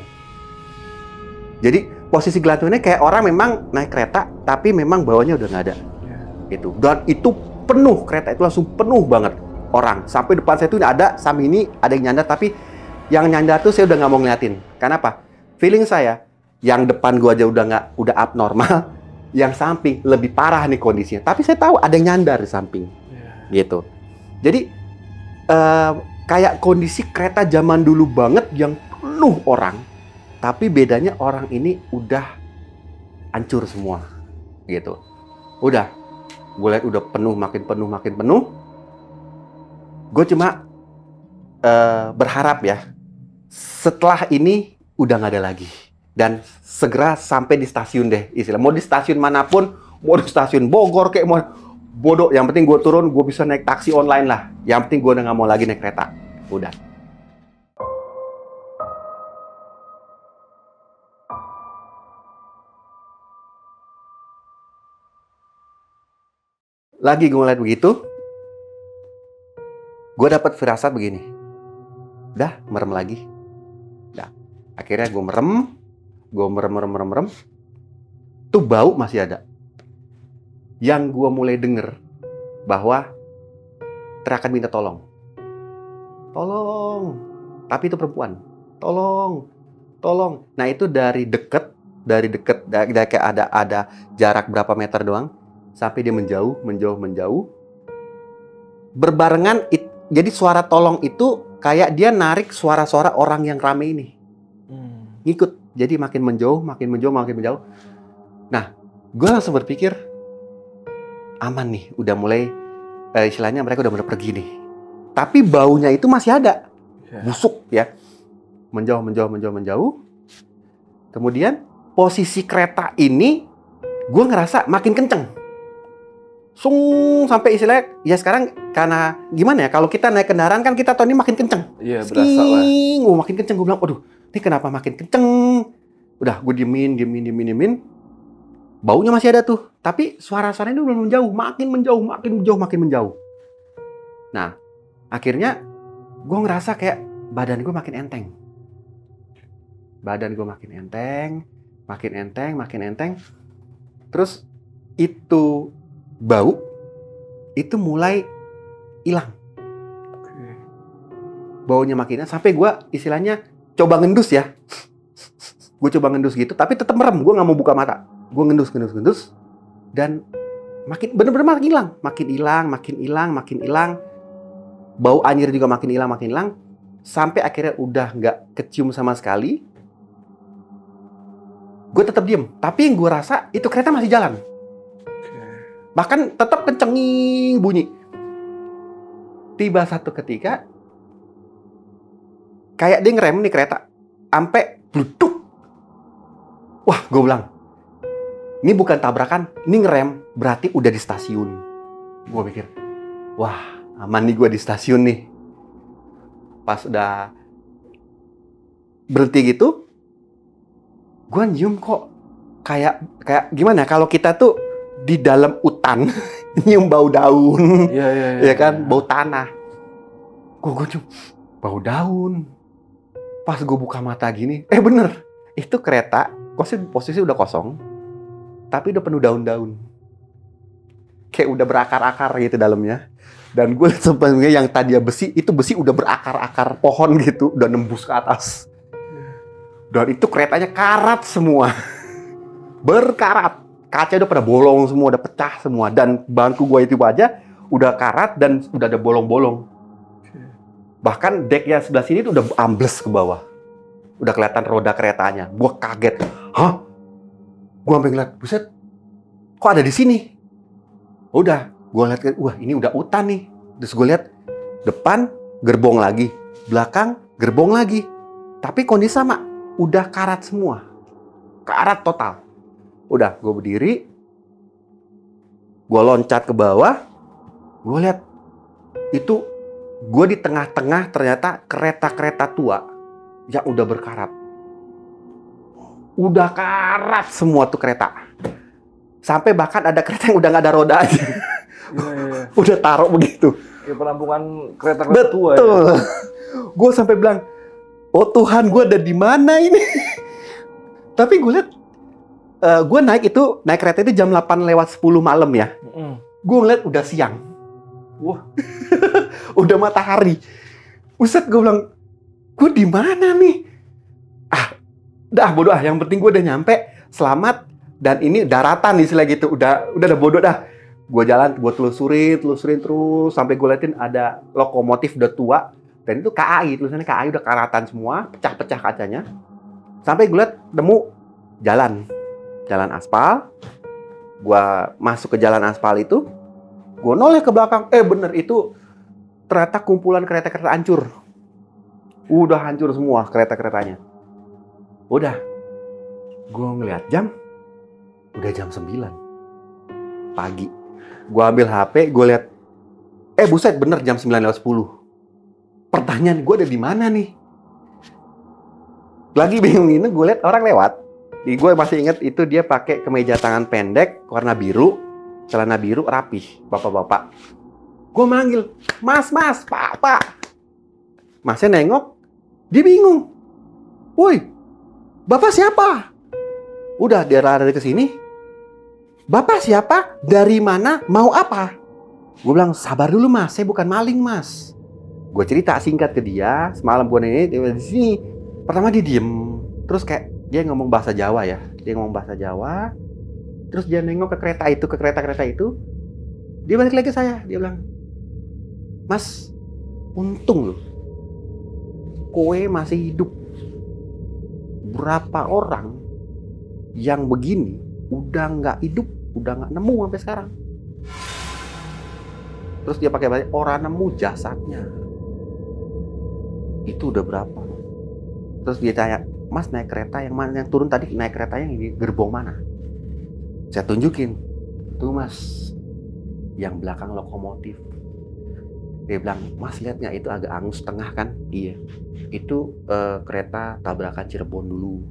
Jadi posisi gelantungannya kayak orang memang naik kereta, tapi memang bawahnya udah nggak ada. Itu. Dan itu penuh, kereta itu langsung penuh banget orang. Sampai depan saya itu ada, samping ini ada yang nyandar, tapi yang nyandar tuh saya udah nggak mau ngeliatin. Kenapa? Feeling saya, yang depan gua aja udah abnormal, yang samping lebih parah nih kondisinya. Tapi saya tahu ada yang nyandar di samping. Gitu. Jadi kayak kondisi kereta zaman dulu banget yang penuh orang, tapi bedanya orang ini udah hancur semua. Gitu. Udah. Gue lihat udah penuh, makin penuh. Gue cuma berharap ya, setelah ini udah nggak ada lagi. Dan segera sampai di stasiun deh, istilah. Mau di stasiun manapun, mau di stasiun Bogor kayak mau bodoh. Yang penting gue turun, gue bisa naik taksi online lah. Yang penting gue udah nggak mau lagi naik kereta. Udah. Lagi gue ngeliat begitu, gue dapat firasat begini. Udah, merem lagi. Udah. Akhirnya gue merem. Tuh bau masih ada. Yang gue mulai denger bahwa teriakan minta tolong. Tolong. Tapi itu perempuan. Tolong. Nah itu dari deket, kayak ada jarak berapa meter doang. Sampai dia menjauh. Berbarengan, jadi suara tolong itu kayak dia narik suara-suara orang yang rame ini. ngikut. Jadi makin menjauh. Nah, gue langsung berpikir, aman nih, udah mulai, istilahnya mereka udah mulai pergi nih. Tapi baunya itu masih ada, busuk ya. Menjauh. Kemudian posisi kereta ini, gue ngerasa makin kenceng. Sampai istilahnya, ya sekarang karena gimana ya, kalau kita naik kendaraan kan kita tahu ini makin kenceng. Iya, berasa lah. Makin kenceng, gue bilang, aduh, ini kenapa makin kenceng? Udah, gue diemin. Baunya masih ada tuh, tapi suara-suaranya itu belum menjauh, makin menjauh. Nah, akhirnya gue ngerasa kayak badan gue makin enteng. Makin enteng. Terus itu bau itu mulai hilang. Baunya makin enak, sampai gue istilahnya coba ngendus ya. Gue coba ngendus gitu, tapi tetap merem. Gue nggak mau buka mata. Gue ngendus, dan bener-bener makin hilang. Bau anjir juga makin hilang. Sampai akhirnya udah nggak kecium sama sekali. Gue tetap diem. Tapi yang gue rasa itu kereta masih jalan. Bahkan tetap kencengin bunyi. Tiba satu ketika, kayak dia ngerem nih kereta, sampai bluduk. Wah, gue bilang, ini bukan tabrakan, ini ngerem, berarti udah di stasiun. Gue pikir, wah, aman nih gue di stasiun nih. Pas udah berhenti gitu, gue nyium kok kayak gimana? Kalau kita tuh di dalam hutan nyium bau daun, ya kan, bau tanah. Gue cium bau daun. Pas gue buka mata gini, bener, itu kereta posisi udah kosong, tapi udah penuh daun-daun, kayak udah berakar-akar gitu dalamnya. Dan gue sebenarnya yang tadinya besi, itu besi udah berakar-akar pohon gitu, udah nembus ke atas. Dan itu keretanya karat semua. Berkarat. Kaca udah pada bolong semua, udah pecah semua. Dan bangku gue itu aja udah karat dan udah ada bolong-bolong. Bahkan dek yang sebelah sini tuh udah ambles ke bawah. Udah kelihatan roda keretanya. Gue kaget. Hah? Gue sampai ngeliat, buset, kok ada di sini? Udah, gue lihat, wah ini udah hutan nih. Terus gue lihat depan gerbong lagi, belakang gerbong lagi. Tapi kondisi sama, udah karat semua, karat total. Udah, gue berdiri, gue loncat ke bawah, gue lihat itu gue di tengah-tengah ternyata kereta-kereta tua yang udah berkarat. Udah karat semua tuh kereta. Sampai bahkan ada kereta yang udah nggak ada roda aja. Iya. Udah taruh begitu. Ya, penampungan kereta-kereta tua ya. Betul. Gue sampai bilang, oh Tuhan, gue ada di mana ini? Tapi gue lihat, gue naik kereta itu jam 8:10 malam ya. Gue ngeliat udah siang. Wah. Udah matahari. Buset, gue bilang, gue di mana nih? Dah bodoh ah, yang penting gue udah nyampe selamat dan ini daratan istilah gitu. Udah bodoh dah. Gue jalan, gue telusurin terus sampai gue liatin ada lokomotif udah tua dan itu KAI, tulisannya KAI udah karatan semua, pecah-pecah kacanya. Sampai gue liat nemu jalan aspal. Gue masuk ke jalan aspal itu, gue noleh ke belakang. Bener, itu ternyata kumpulan kereta-kereta hancur. Udah hancur semua kereta-keretanya. Udah, gue ngeliat jam, udah jam 9 pagi. Gue ambil HP, gue lihat, buset, bener jam 9:10. Pertanyaan gue ada di mana nih? Lagi bingung ini, gue lihat orang lewat. Gue masih inget itu dia pakai kemeja tangan pendek, warna biru, celana biru, rapih, bapak-bapak. Gue manggil, mas, pak. Masnya nengok, dia bingung. Woi, bapak siapa? Udah, dia lari ke sini. Bapak siapa? Dari mana? Mau apa? Gue bilang, sabar dulu mas, saya bukan maling mas. Gue cerita singkat ke dia, semalam gue nanya, dia di sini. Pertama dia diem, terus kayak dia ngomong bahasa Jawa ya. Terus dia nengok ke kereta itu. Dia balik lagi ke saya, dia bilang, mas, untung loh, kowe masih hidup. berapa orang yang begini udah nggak hidup, udah nggak nemu sampai sekarang. Terus dia pakai balik, orang nemu jasadnya. Itu udah berapa? Terus dia tanya, Mas naik kereta yang mana? Yang turun tadi naik kereta yang ini, gerbong mana? Saya tunjukin. Tuh Mas, yang belakang lokomotif. Dia bilang, Mas lihat nggak itu agak angus tengah kan? Iya. Itu kereta tabrakan Cirebon dulu.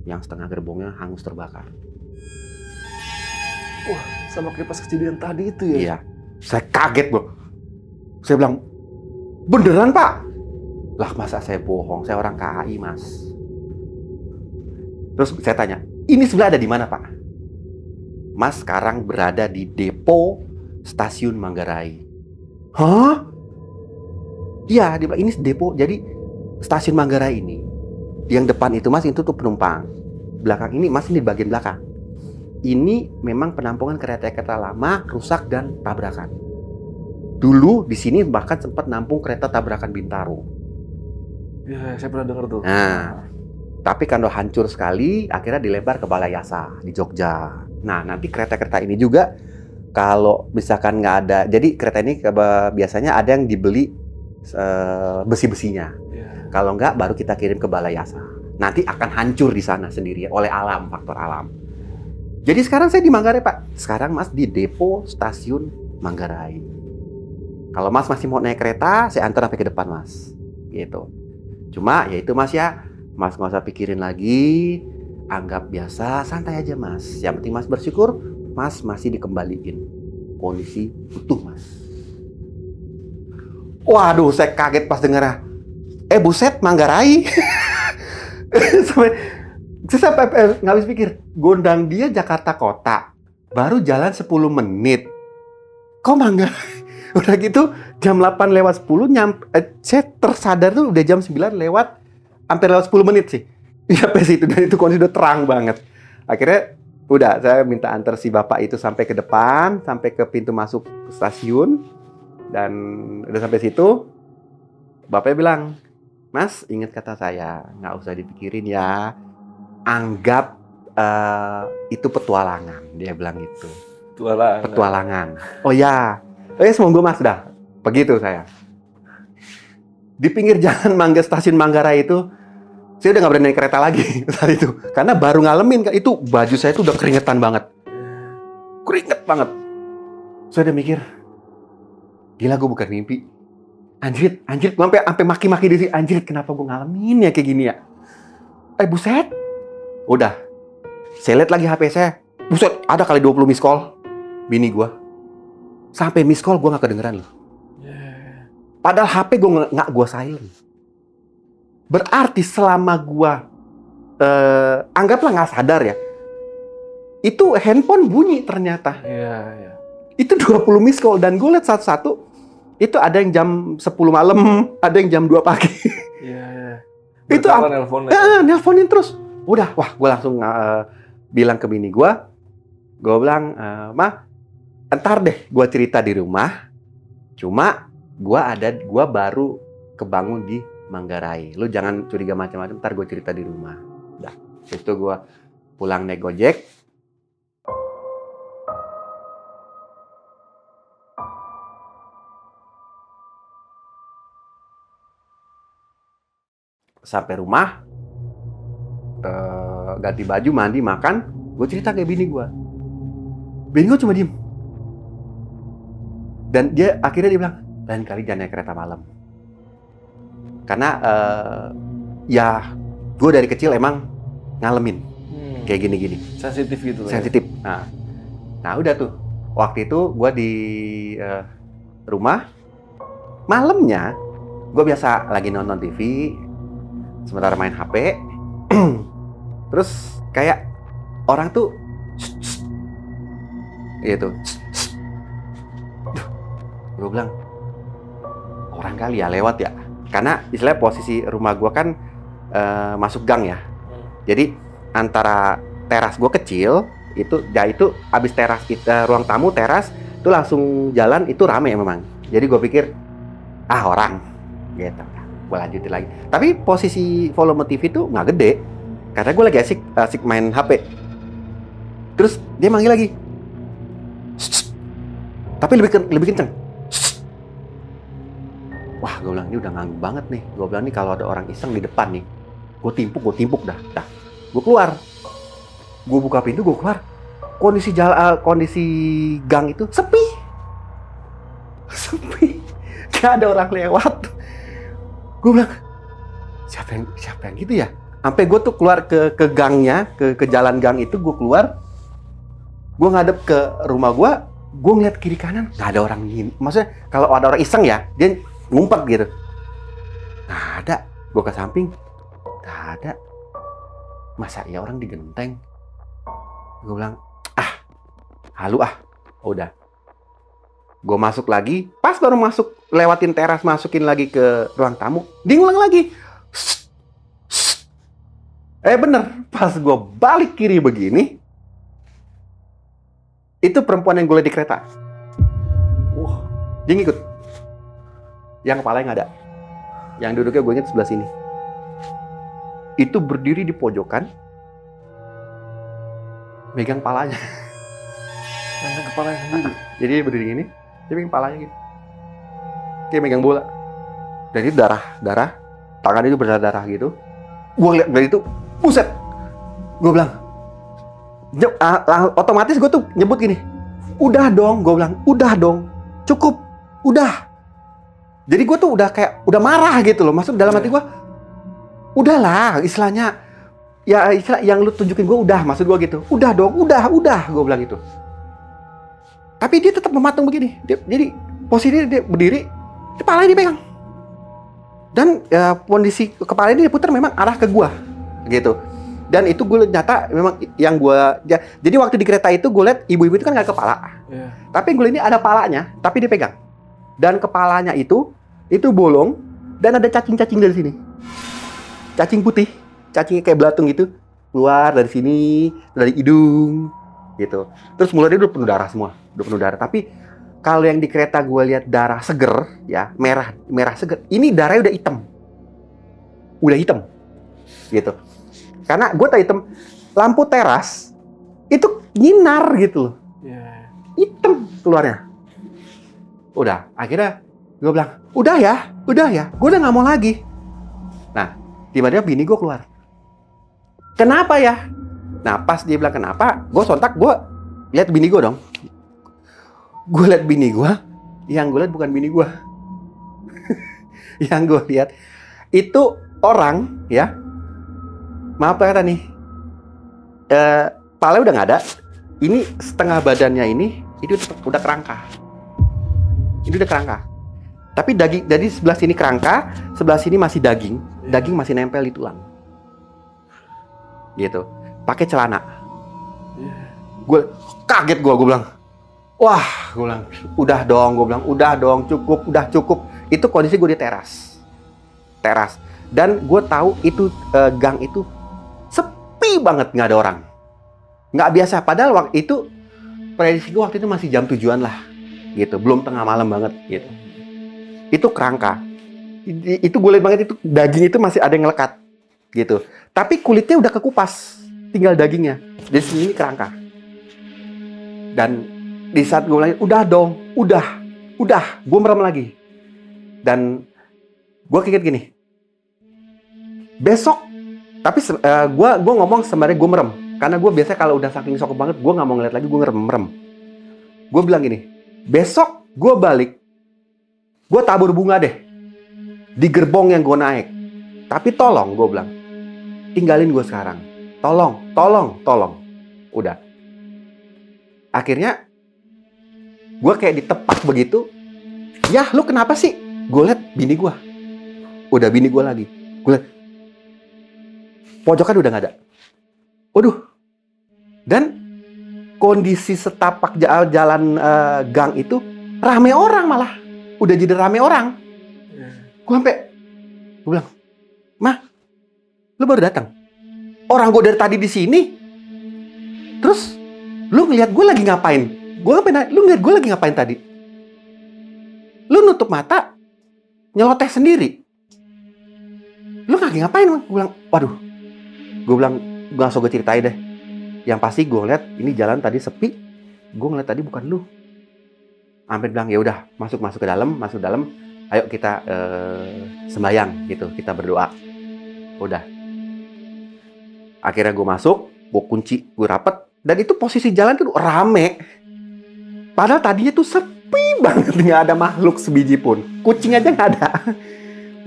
Yang setengah gerbongnya hangus terbakar. Wah, sama kayak pas kejadian tadi itu ya? Iya. Saya kaget, Bro. Saya bilang, beneran Pak? Lah masa saya bohong? Saya orang KAI, Mas. Terus saya tanya, ini sebelah ada di mana Pak? Mas sekarang berada di depo stasiun Manggarai. Hah? Iya, dia bilang ini depo. Jadi stasiun Manggarai ini, yang depan itu Mas, itu tuh penumpang. Belakang ini Mas, ini di bagian belakang. Ini memang penampungan kereta-kereta lama, rusak dan tabrakan. Dulu di sini bahkan sempat nampung kereta tabrakan Bintaro. Ya, saya pernah dengar tuh. Nah, tapi karena hancur sekali, akhirnya dilempar ke Balayasa di Jogja. Nah, nanti kereta-kereta ini juga kalau misalkan nggak ada, jadi kereta ini biasanya ada yang dibeli besi-besinya. Ya. Kalau nggak, baru kita kirim ke Balayasa. Nanti akan hancur di sana sendiri oleh alam, faktor alam. Jadi sekarang saya di Manggarai Pak. Sekarang Mas di depo stasiun Manggarai. Kalau Mas masih mau naik kereta, saya antar sampai ke depan Mas. Gitu. Cuma ya itu Mas ya, Mas nggak usah pikirin lagi, anggap biasa, santai aja Mas. Yang penting Mas bersyukur, Mas masih dikembaliin kondisi utuh Mas. Waduh, saya kaget pas dengar. Buset, Manggarai. Sampai nggak habis pikir, gondang dia Jakarta Kota, baru jalan 10 menit. Kok Manggarai? Udah gitu jam 8 lewat 10 saya tersadar tuh udah jam 9 lewat, hampir lewat 10 menit sih. Sampai situ, dan itu kondisi udah terang banget. Akhirnya udah saya minta antar si bapak itu sampai ke depan, sampai ke pintu masuk stasiun. Dan udah sampai situ, bapaknya bilang, Mas, ingat kata saya, nggak usah dipikirin ya. Anggap itu petualangan, dia bilang gitu. Petualangan. Oh ya, semoga Mas dah. Begitu saya. Di pinggir jalan stasiun Manggarai itu, saya udah nggak berani naik kereta lagi saat itu, karena baru ngalamin itu baju saya tuh udah keringetan banget, keringet banget. Saya udah mikir, gila gue bukan mimpi. Anjrit, gue sampai maki-maki diri, anjrit kenapa gue ngalamin ya kayak gini ya? Buset. Udah, saya lihat lagi HP saya. Buset, ada kali 20 miss call bini gue. Sampai miss call gue gak kedengeran loh. Padahal HP gue nggak gue silent. Berarti selama gue anggaplah nggak sadar ya, itu handphone bunyi ternyata. Iya. Itu 20 miss call, dan gue lihat satu-satu. Itu ada yang jam 10 malam, ada yang jam 2 pagi. Iya. Itu nelponin terus. Udah, gue langsung bilang ke bini gue bilang, Ma, entar deh gue cerita di rumah. Cuma gue baru kebangun di Manggarai. Lu jangan curiga macam-macam, entar gue cerita di rumah. Udah, itu gue pulang naik Gojek. Sampai rumah, ganti baju, mandi, makan, gue cerita ke bini gue. Bini gue cuma diem. Dan akhirnya dia bilang, lain kali jangan naik kereta malam. Karena ya gue dari kecil emang ngalamin kayak gini-gini. Sensitif gitu. Sensitif. Ya? Nah udah tuh, waktu itu gue di rumah, malamnya gue biasa lagi nonton TV, sementara main HP. Terus kayak orang tuh gitu. Gue bilang, orang kali ya lewat ya. Karena istilahnya posisi rumah gue kan masuk gang ya. Jadi antara teras gue kecil, itu abis teras ruang tamu, teras itu langsung jalan, itu rame memang. Jadi gue pikir, orang gitu. Gue lanjutin lagi. Tapi posisi volume TV itu nggak gede. Karena gue lagi asik main HP. Terus dia manggil lagi. Tapi lebih kenceng. Wah, gue bilang ini udah ganggu banget nih. Gue bilang nih kalau ada orang iseng di depan nih, gue timpuk dah. Gue keluar. Gue buka pintu, gue keluar. Kondisi gang itu sepi. Gak ada orang lewat. Gue bilang, siapa yang gitu ya? Sampai gue tuh keluar ke gangnya, ke jalan gang itu, gue keluar. Gue ngadep ke rumah gue ngeliat kiri kanan, gak ada orang gini. Maksudnya kalau ada orang iseng ya, dia ngumpet gitu. Gak ada. Gue ke samping, gak ada. Masa ya orang digenteng? Gue bilang, halu udah. Gue masuk lagi, pas baru masuk, lewatin teras, masukin lagi ke ruang tamu, dia ngulang lagi. Bener, pas gue balik kiri begini, itu perempuan yang gue liat di kereta. Wah, dia ngikut. Yang kepalanya nggak ada. Yang duduknya gue inget sebelah sini. Itu berdiri di pojokan, megang palanya. Megang kepalanya sendiri? Jadi dia berdiri gini, dia megang palanya gitu. Kayak megang bola. Dan itu darah, tangannya itu berdarah gitu. Gue liat dari itu, buset. Gue bilang, otomatis gue tuh nyebut gini, udah dong, gue bilang, udah dong, cukup, udah. Jadi gue tuh udah marah gitu loh, maksud dalam hati gue, udahlah, istilahnya, ya istilah yang lu tunjukin gue udah, maksud gue gitu, udah dong, udah, gue bilang gitu. Tapi dia tetap mematung begini, jadi posisinya dia berdiri, kepalanya dipegang. Dan kondisi kepalanya dia putar memang arah ke gue, gitu. Dan itu gue nyata memang yang gue... Jadi waktu di kereta itu gue liat ibu-ibu itu kan gak ada kepala. Yeah. Tapi gue liat ini ada palanya, tapi dia pegang. Dan kepalanya itu bolong, dan ada cacing-cacing dari sini. Cacing putih, cacingnya kayak belatung gitu. Keluar dari sini, dari hidung, gitu. Terus mulutnya udah penuh darah semua, udah penuh darah. Tapi kalau yang di kereta gue liat darah seger, ya merah seger. Ini darahnya udah hitam, gitu. Karena gue tahu hitam, lampu teras itu nyinar gitu loh. Yeah. Hitam keluarnya. Udah, akhirnya gue bilang, udah ya, gue udah gak mau lagi. Nah, tiba-tiba bini gue keluar. Kenapa ya? Nah, pas dia bilang kenapa, gue sontak, gue lihat bini gue dong. Gue lihat bini gue, yang gue lihat bukan bini gue. Yang gue lihat itu orang, ya. Maaf kata nih, palanya udah nggak ada. Ini setengah badannya ini udah kerangka. Ini udah kerangka. Tapi daging dari sebelah sini kerangka, sebelah sini masih daging. Daging masih nempel di tulang. Gitu. Pakai celana. Gue kaget gue bilang, wah, gue bilang, udah dong, cukup. Itu kondisi gue di teras. Dan gue tahu itu gang itu sepi banget, nggak ada orang, nggak biasa. Padahal waktu itu prediksi gue waktu itu masih jam 7-an lah, gitu, belum tengah malam banget, gitu. Itu kerangka, itu gue lihat banget, itu daging itu masih ada yang ngelekat, gitu. Tapi kulitnya udah kekupas, tinggal dagingnya. Di sini kerangka. Dan di saat gue bilang, udah dong, gue merem lagi. Dan gue kaget gini. Besok, tapi gue ngomong sebenarnya gue merem. Karena gue biasa kalau udah saking shock banget, gue gak mau ngeliat lagi, gue merem. Gue bilang gini, besok gue balik, gue tabur bunga deh di gerbong yang gue naik. Tapi tolong, gue bilang, tinggalin gue sekarang. Tolong. Udah. Akhirnya, gue kayak ditepak begitu. Ya, lu kenapa sih? Gue liat bini gue. Udah bini gue lagi. Gue liat, pojokan udah gak ada. Waduh. Dan kondisi setapak jalan gang itu rame orang malah. Udah jadi rame orang. Gue bilang, "Mah, lu baru datang? Orang gue dari tadi di sini. Terus lu ngeliat gue lagi ngapain? Lu ngeliat gue lagi ngapain tadi? Lu nutup mata, nyeloteh sendiri. Lu lagi ngapain?" Gue bilang, waduh. Gue bilang, langsung gue ceritain deh. Yang pasti gue ngeliat ini jalan tadi sepi. Gue ngeliat tadi bukan lu. Sampai bilang ya udah masuk ke dalam. Ayo kita sembahyang gitu, kita berdoa. Udah. Akhirnya gue masuk, gue kunci, gue rapet. Dan itu posisi jalan tuh rame. Padahal tadinya tuh sepi banget, nggak ada makhluk sebiji pun. Kucing aja nggak ada.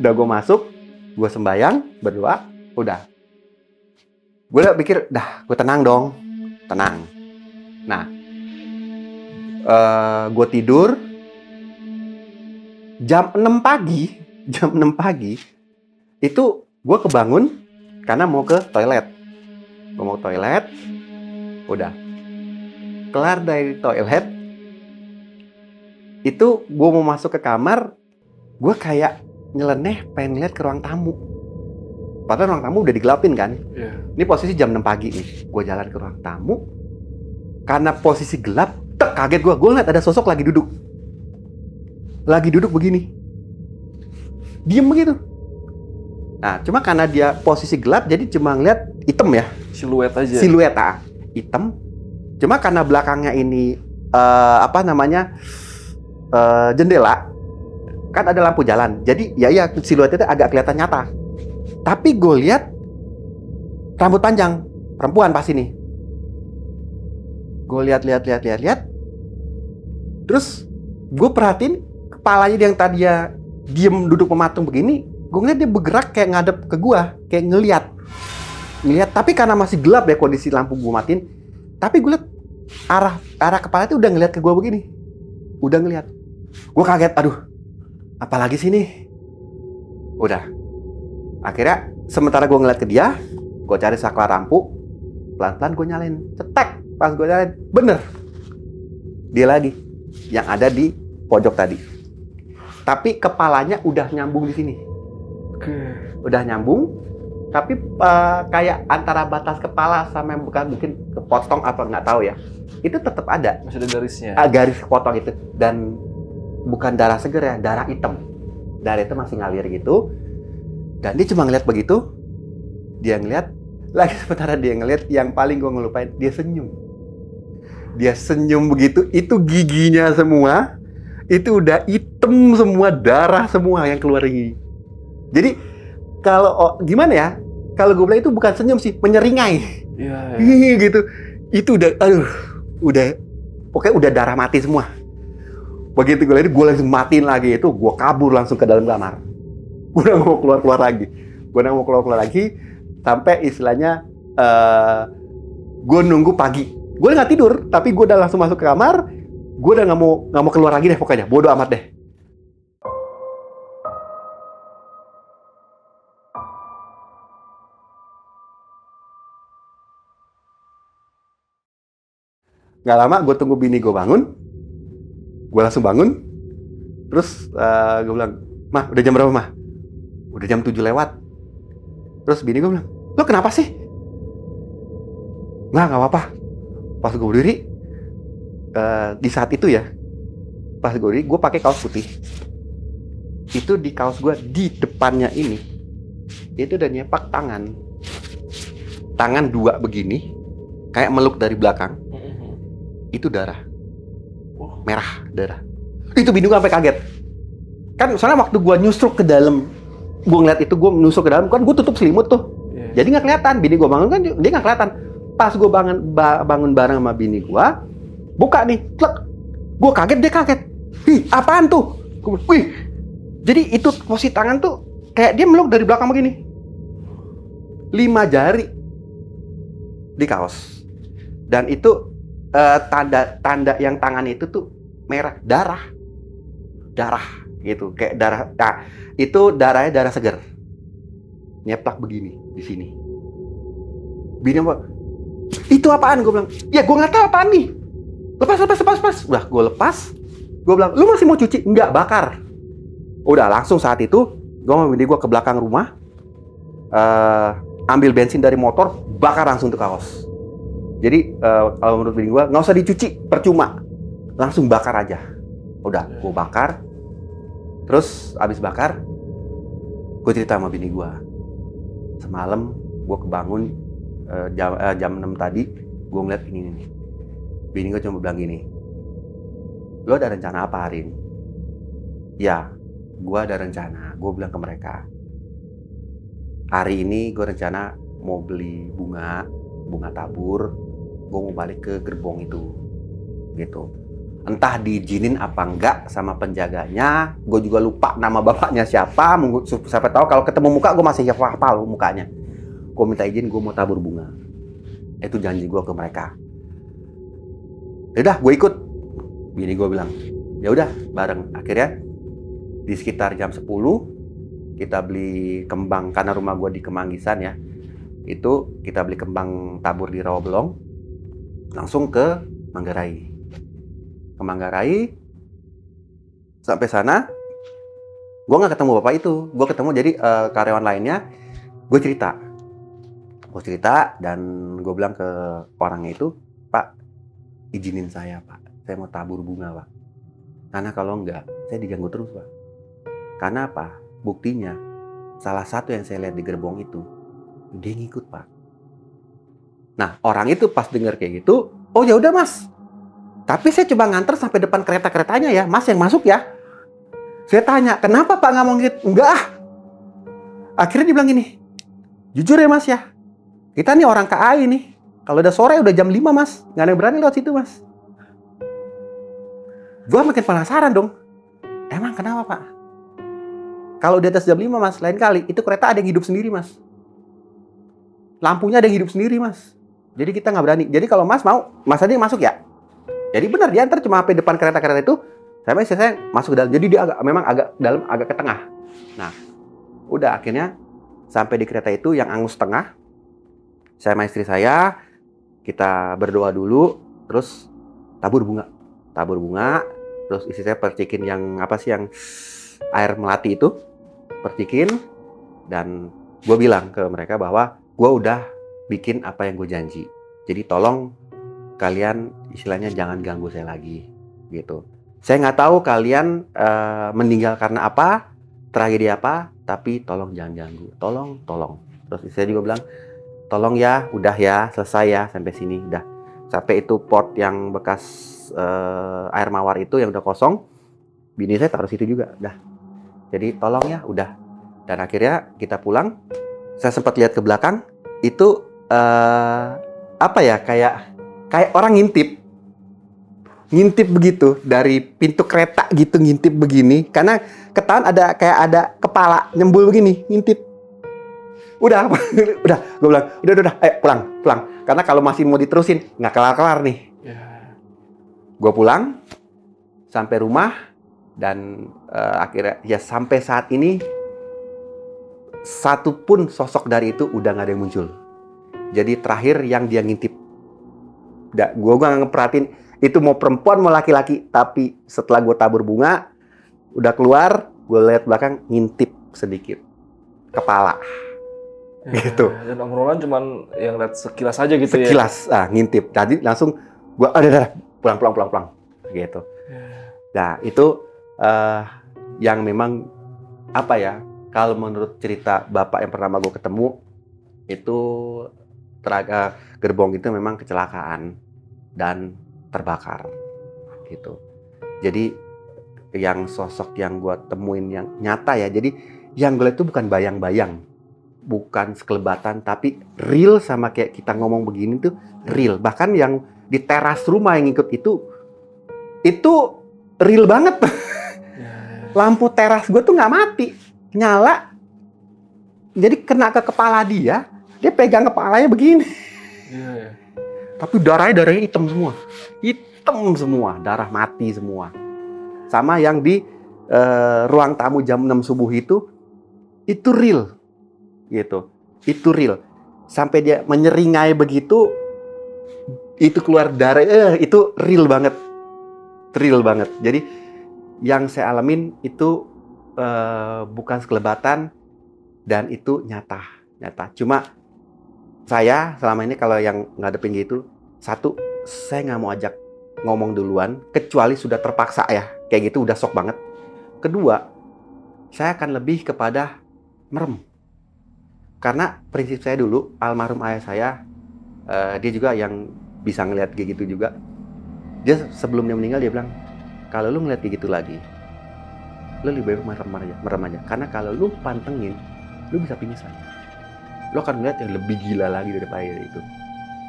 Udah gue masuk, gue sembahyang, berdoa, udah. Gue udah pikir, dah gue tenang dong. Tenang. Nah, gue tidur. Jam 6 pagi, itu gue kebangun karena mau ke toilet. Gue mau ke toilet, udah. Kelar dari toilet, itu gue mau masuk ke kamar, gue kayak nyeleneh pengen lihat ke ruang tamu. Padahal ruang tamu udah digelapin kan. Ini posisi jam 6 pagi nih. Gue jalan ke ruang tamu. Karena posisi gelap, kaget gue. Gue ngeliat ada sosok lagi duduk. Lagi duduk begini. Diem begitu. Nah, cuma karena dia posisi gelap, jadi cuma ngeliat hitam ya. Siluet aja. Siluet, hitam. Cuma karena belakangnya ini, jendela, kan ada lampu jalan. Jadi ya siluetnya agak kelihatan nyata. Tapi gue lihat rambut panjang, perempuan pasti nih. Gue lihat. Terus gue perhatiin kepalanya yang tadinya diem duduk mematung begini, gue ngeliat dia bergerak kayak ngadep ke gue, kayak ngeliat. Tapi karena masih gelap ya kondisi lampu gue matiin. Tapi gue lihat arah kepala itu udah ngeliat ke gue begini. Udah ngeliat. Gue kaget, aduh, apalagi sih nih? Udah. Akhirnya, sementara gue ngeliat ke dia, gue cari saklar lampu, pelan-pelan gue nyalain. Cetek, pas gue nyalain, bener. Dia lagi, yang ada di pojok tadi. Tapi kepalanya udah nyambung di sini. Udah nyambung, tapi kayak antara batas kepala sama yang bukan mungkin kepotong apa nggak tahu ya. Itu tetap ada. Masih ada garisnya. Garis potong itu. Dan bukan darah seger ya, darah hitam. Darah itu masih ngalir gitu. Dan dia cuma ngeliat begitu. Dia ngeliat. Lagi sementara dia ngeliat, yang paling gue ngelupain, dia senyum. Dia senyum begitu, itu giginya semua. Itu udah hitam semua, darah semua yang keluar gigi. Jadi, kalau gimana ya? Kalau gue bilang itu bukan senyum sih, menyeringai. Iya. Gitu. Itu udah, pokoknya udah darah mati semua. Begitu gue lihat, gue langsung matiin lagi itu, gue kabur langsung ke dalam kamar. Gue udah mau keluar lagi, sampai istilahnya gue nunggu pagi. Gue nggak tidur, tapi gue udah langsung masuk ke kamar. Gue udah nggak mau keluar lagi deh pokoknya, bodo amat deh. Nggak lama, gue tunggu bini gue bangun. Gue langsung bangun. Terus gue bilang, "Mah, udah jam berapa, Mah?" "Udah jam 7 lewat." Terus bini gue bilang, "Lo kenapa sih?" Nggak apa-apa." Pas gue berdiri, di saat itu ya, pas gue berdiri, gue pakai kaos putih. Itu di kaos gue, di depannya ini, itu udah nyepak tangan. Tangan dua begini, kayak meluk dari belakang. Itu darah. Merah, darah. Itu bini gue sampai kaget. Kan soalnya waktu gue nyusruk ke dalam, gue ngeliat itu, gue nusuk ke dalam, kan gue tutup selimut tuh. Jadi nggak kelihatan. Bini gue bangun kan, dia nggak kelihatan. Pas gue bangun bareng sama bini gue, buka nih, plek. Gue kaget, dia kaget. "Ih, apaan tuh?" Wih. Jadi itu posisi tangan tuh kayak dia meluk dari belakang begini. 5 jari di kaos. Dan itu tanda yang tangan itu tuh merah, darah gitu, kayak darah. Nah, itu darahnya darah segar, nyeplak begini di sini. Bini gue, "Itu apaan?" Gue bilang, "Ya gue nggak tahu apaan nih." Lepas. Udah gue lepas. Gue bilang, "Lu masih mau cuci?" "Enggak, bakar." Udah langsung saat itu gue sama bini gue ke belakang rumah, ambil bensin dari motor, bakar langsung tuh kaos. Jadi kalau menurut bini gue, nggak usah dicuci, percuma, langsung bakar aja. Udah, gue bakar. Terus abis bakar, gue cerita sama bini gue, semalam gue kebangun jam 6 tadi, gue ngeliat ini nih. Bini gue cuma bilang gini, lo ada rencana apa hari ini? Ya, gue ada rencana. Gue bilang ke mereka, hari ini gue rencana mau beli bunga tabur. Gue mau balik ke gerbong itu, gitu. Entah diizinin apa enggak sama penjaganya. Gue juga lupa nama bapaknya siapa. Siapa tahu kalau ketemu muka gue masih hafal mukanya. Gue minta izin, gue mau tabur bunga. Itu janji gue ke mereka. Yaudah, gue ikut. Bini gue bilang, ya udah bareng. Akhirnya di sekitar jam 10 kita beli kembang, karena rumah gue di Kemanggisan ya. Itu kita beli kembang tabur di Rawabelong, langsung ke Manggarai. Ke Manggarai, sampai sana gue nggak ketemu bapak itu. Gue ketemu jadi karyawan lainnya. Gue cerita dan gue bilang ke orangnya itu, Pak, izinin saya Pak, saya mau tabur bunga Pak. Karena kalau enggak, saya diganggu terus Pak. Karena apa? Buktinya, salah satu yang saya lihat di gerbong itu, dia ngikut Pak. Nah, orang itu pas dengar kayak gitu, oh ya udah Mas. Tapi saya coba nganter sampai depan kereta-keretanya ya, Mas yang masuk ya. Saya tanya, kenapa Pak nggak mau ngikut? Enggak ah. Akhirnya dia bilang gini, jujur ya Mas ya, kita nih orang KAI nih. Kalau udah sore udah jam 5 Mas, nggak ada yang berani lewat situ Mas. Gue makin penasaran dong. Emang kenapa Pak? Kalau di atas jam 5 Mas, lain kali itu kereta ada yang hidup sendiri Mas. Lampunya ada yang hidup sendiri Mas. Jadi kita nggak berani. Jadi kalau Mas mau, Mas aja yang masuk ya. Jadi benar dia antar cuma sampai depan kereta-kereta itu, saya masuk ke dalam. Jadi dia memang agak dalam, agak ke tengah. Nah, udah akhirnya sampai di kereta itu yang angus tengah. Saya sama istri saya, kita berdoa dulu, terus tabur bunga, terus istri saya percikin yang apa sih yang air melati itu, percikin, dan gue bilang ke mereka bahwa gue udah bikin apa yang gue janji. Jadi tolong kalian istilahnya jangan ganggu saya lagi, gitu. Saya nggak tahu kalian meninggal karena apa, tragedi apa, tapi tolong jangan ganggu, tolong. Terus istri saya juga bilang, tolong ya, udah ya, selesai ya sampai sini, udah. Sampai itu pot yang bekas air mawar itu yang udah kosong, bini saya taruh situ juga, udah. Jadi tolong ya, udah. Dan akhirnya kita pulang. Saya sempat lihat ke belakang, itu apa ya, kayak orang ngintip begitu dari pintu kereta gitu, ngintip begini. Karena ketahuan kayak ada kepala nyembul begini, ngintip. Udah, gue bilang, udah, ayo pulang. Karena kalau masih mau diterusin, nggak kelar-kelar nih. Gue pulang, sampai rumah, dan akhirnya ya sampai saat ini, satu pun sosok dari itu udah nggak ada yang muncul. Jadi terakhir yang dia ngintip, gue nggak ngeperhatiin itu mau perempuan mau laki-laki, tapi setelah gue tabur bunga, udah keluar, gue lihat belakang ngintip sedikit, kepala. Gitu. Dan Om Roland cuman yang lihat sekilas aja gitu ya. Sekilas, ngintip. Tadi langsung gua udah pulang gitu. Nah, itu yang memang apa ya? Kalau menurut cerita bapak yang pertama gua ketemu itu gerbong itu memang kecelakaan dan terbakar gitu. Jadi yang sosok yang gua temuin yang nyata ya. Jadi yang gue lihat itu bukan bayang-bayang, bukan sekelebatan, tapi real, sama kayak kita ngomong begini tuh real. Bahkan yang di teras rumah yang ikut itu real banget. Lampu teras gue tuh nggak mati, nyala. Jadi kena ke kepala dia pegang kepalanya begini. Tapi darahnya hitam semua, darah mati semua. Sama yang di ruang tamu jam 6 subuh itu real. Gitu, itu real. Sampai dia menyeringai begitu, itu keluar darah, itu real banget. Jadi yang saya alamin itu bukan sekelebatan, dan itu nyata. Cuma saya selama ini kalau yang ngadepin gitu, satu, saya nggak mau ajak ngomong duluan, kecuali sudah terpaksa ya, kayak gitu udah shock banget. Kedua, saya akan lebih kepada merem. Karena prinsip saya dulu, almarhum ayah saya dia juga yang bisa ngelihat kayak gitu juga. Dia sebelum dia meninggal dia bilang, kalau lu ngeliat kayak gitu lagi, lu lebih baik merem aja. Karena kalau lu pantengin, lu bisa pingsan. Lu akan ngeliat yang lebih gila lagi daripada itu.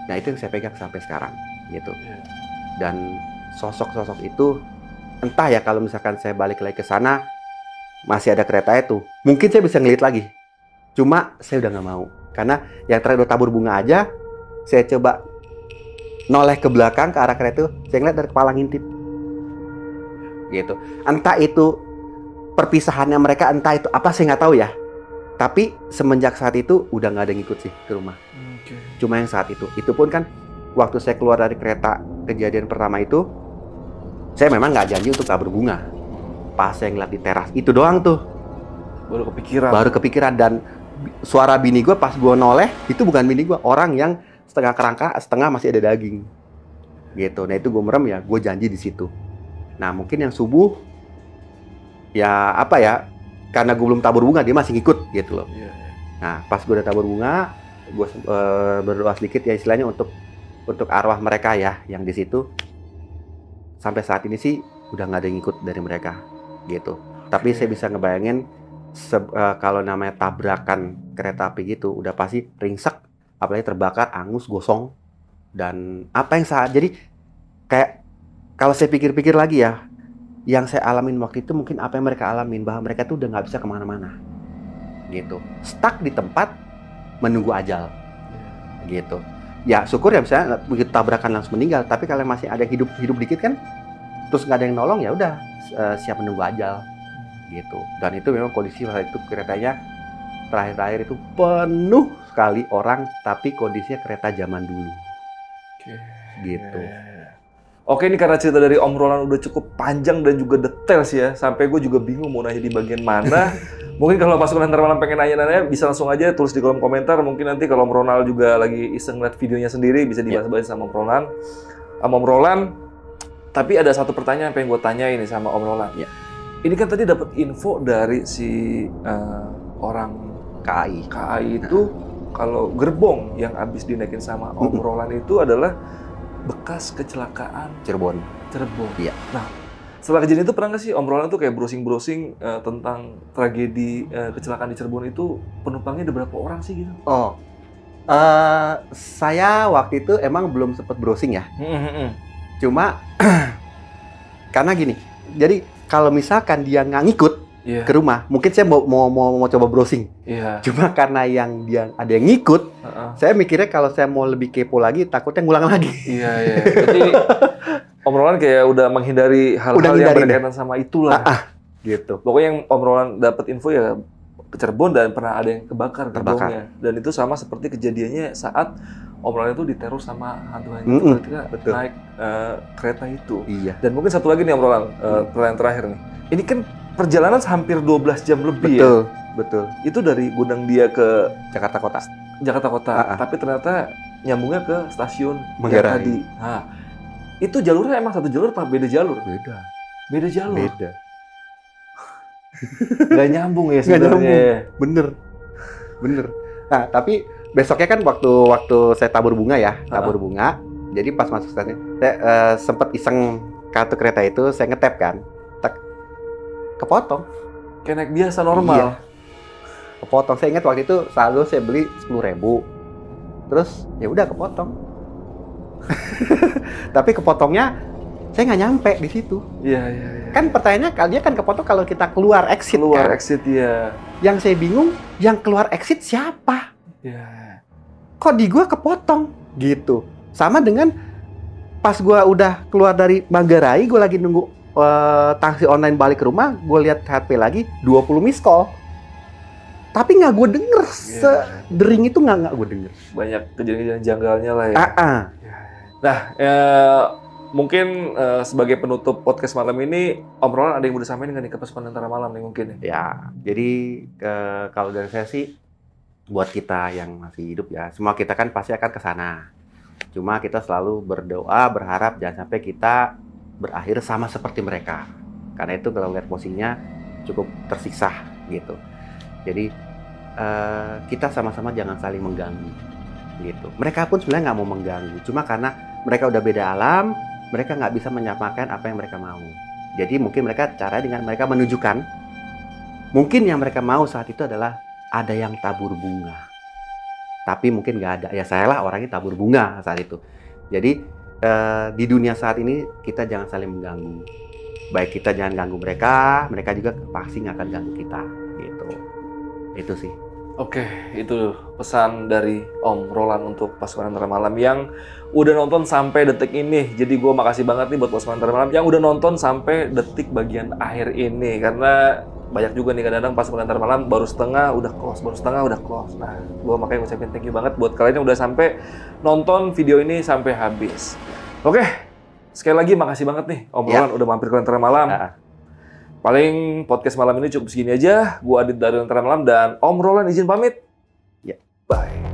Nah itu yang saya pegang sampai sekarang, gitu. Dan sosok-sosok itu, entah ya kalau misalkan saya balik lagi ke sana, masih ada kereta itu, mungkin saya bisa ngeliat lagi. Cuma saya udah nggak mau, karena yang terakhir udah tabur bunga aja, saya coba noleh ke belakang ke arah kereta itu, saya ngeliat dari kepala ngintip. Gitu. Entah itu perpisahannya mereka, entah itu apa, saya nggak tahu ya. Tapi semenjak saat itu udah nggak ada yang ngikut sih ke rumah. Cuma yang saat itu pun kan waktu saya keluar dari kereta kejadian pertama itu, saya memang nggak janji untuk tabur bunga. Pas saya ngeliat di teras itu doang tuh, baru kepikiran. Dan suara bini gue pas gue noleh itu bukan bini gue, orang yang setengah kerangka, setengah masih ada daging. Gitu. Nah itu gue merem ya, gue janji di situ. Nah mungkin yang subuh ya apa ya, karena gue belum tabur bunga dia masih ngikut gitu loh. Nah pas gue udah tabur bunga, gue berdoa sedikit ya istilahnya untuk arwah mereka ya yang di situ. Sampai saat ini sih udah nggak ada yang ngikut dari mereka gitu. Tapi saya bisa ngebayangin kalau namanya tabrakan kereta api gitu udah pasti ringsek, apalagi terbakar, angus, gosong, dan apa yang saat jadi kayak kalau saya pikir-pikir lagi ya, yang saya alamin waktu itu mungkin apa yang mereka alamin, bahwa mereka tuh udah nggak bisa kemana-mana gitu, stuck di tempat menunggu ajal gitu. Ya syukur ya misalnya begitu tabrakan langsung meninggal, tapi kalau masih ada hidup dikit kan, terus nggak ada yang nolong ya udah siap menunggu ajal gitu. Dan itu memang kondisi waktu itu keretanya terakhir itu penuh sekali orang, tapi kondisinya kereta zaman dulu. Gitu. Oke, ini karena cerita dari Om Roland udah cukup panjang dan juga detail sih ya, sampai gue juga bingung mau nanya di bagian mana. Mungkin kalau pasukan Antara Malam pengen nanya-nanya, bisa langsung aja tulis di kolom komentar. Mungkin nanti kalau Om Ronald juga lagi iseng lihat videonya sendiri, bisa dibahas-bahas sama Om Roland. Om Roland, tapi ada satu pertanyaan yang pengen gue tanya ini sama Om Roland. Ini kan tadi dapat info dari si orang KAI itu, kalau gerbong yang habis dinaikin sama Om Roland itu adalah bekas kecelakaan Cirebon. Iya. Nah, setelah kejadian itu pernah nggak sih Om Roland tuh kayak browsing tentang tragedi kecelakaan di Cirebon itu, penumpangnya ada berapa orang sih gitu? Saya waktu itu emang belum sempat browsing ya. Cuma karena gini, jadi kalau misalkan dia nggak ngikut ke rumah, mungkin saya mau coba browsing. Cuma karena dia ada yang ngikut, saya mikirnya kalau saya mau lebih kepo lagi, takutnya ngulang lagi. Jadi Om Roland kayak udah menghindari hal-hal yang berkaitan sama itulah. Gitu. Pokoknya yang Om Roland dapat info ya ke Cirebon dan pernah ada yang terbakar. Dan itu sama seperti kejadiannya saat Om Roland itu diteror sama hantu-hantu ketika naik kereta itu. Dan mungkin satu lagi nih Om Roland, pertanyaan terakhir nih. Ini kan perjalanan hampir 12 jam lebih ya? Betul. Itu dari Gondang Dia ke Jakarta Kota. Tapi ternyata nyambungnya ke stasiun Manggarai. tadi. Nah, itu jalurnya emang satu jalur apa beda jalur? Beda jalur? Nggak nyambung ya sebenarnya. Bener. Nah, tapi besoknya kan waktu saya tabur bunga ya, bunga. Jadi pas masuk stasiun, saya sempat iseng kartu kereta itu, saya ngetap kan. Kepotong. Kayak naik biasa normal. Kepotong. Saya ingat waktu itu selalu saya beli 10.000. Terus ya udah kepotong. Tapi kepotongnya saya nggak nyampe di situ. Kan pertanyaannya dia kan kepotong kalau kita keluar exit. Exit ya. Yang saya bingung, yang keluar exit siapa? Kok di gua kepotong gitu. Sama dengan pas gua udah keluar dari Manggarai, gua lagi nunggu taksi online balik ke rumah, gue lihat HP lagi 20 miss call. Tapi nggak gue denger, dering itu nggak gue denger. Banyak kejadian janggalnya lah ya. Nah, mungkin sebagai penutup podcast malam ini, Om Roland ada yang mau disampaikan dengan ke pasukan Antara Malam nih mungkin ya? Ya, jadi kalau dari saya sih, buat kita yang masih hidup ya, semua kita kan pasti akan ke sana. Cuma kita selalu berdoa, berharap jangan sampai kita berakhir sama seperti mereka. Karena itu kalau lihat posisinya cukup tersiksa gitu. Jadi kita sama-sama jangan saling mengganggu. gitu. Mereka pun sebenarnya nggak mau mengganggu, cuma karena mereka udah beda alam, mereka nggak bisa menyamakan apa yang mereka mau. Jadi mungkin mereka cara dengan mereka menunjukkan, mungkin yang mereka mau saat itu adalah ada yang tabur bunga. Tapi mungkin nggak ada. Ya saya lah orangnya tabur bunga saat itu. Jadi di dunia saat ini kita jangan saling mengganggu. Baik kita jangan ganggu mereka, mereka juga pasti nggak akan ganggu kita. Gitu. Itu sih. Oke, itu pesan dari Om Roland untuk Pasukan Antara Malam yang udah nonton sampai detik ini. Jadi gue makasih banget nih buat Pasukan Antara Malam yang udah nonton sampai detik bagian akhir ini. Karena banyak juga nih kadang-kadang Pasukan Antara Malam baru setengah udah close, baru setengah udah close. Nah, gue makanya ngucapin thank you banget buat kalian yang udah sampai nonton video ini sampai habis. Oke, sekali lagi makasih banget nih Om Roland udah mampir ke Antara Malam. Paling podcast malam ini cukup segini aja. Gua Adit dari Antara Malam dan Om Roland izin pamit. Ya. Bye.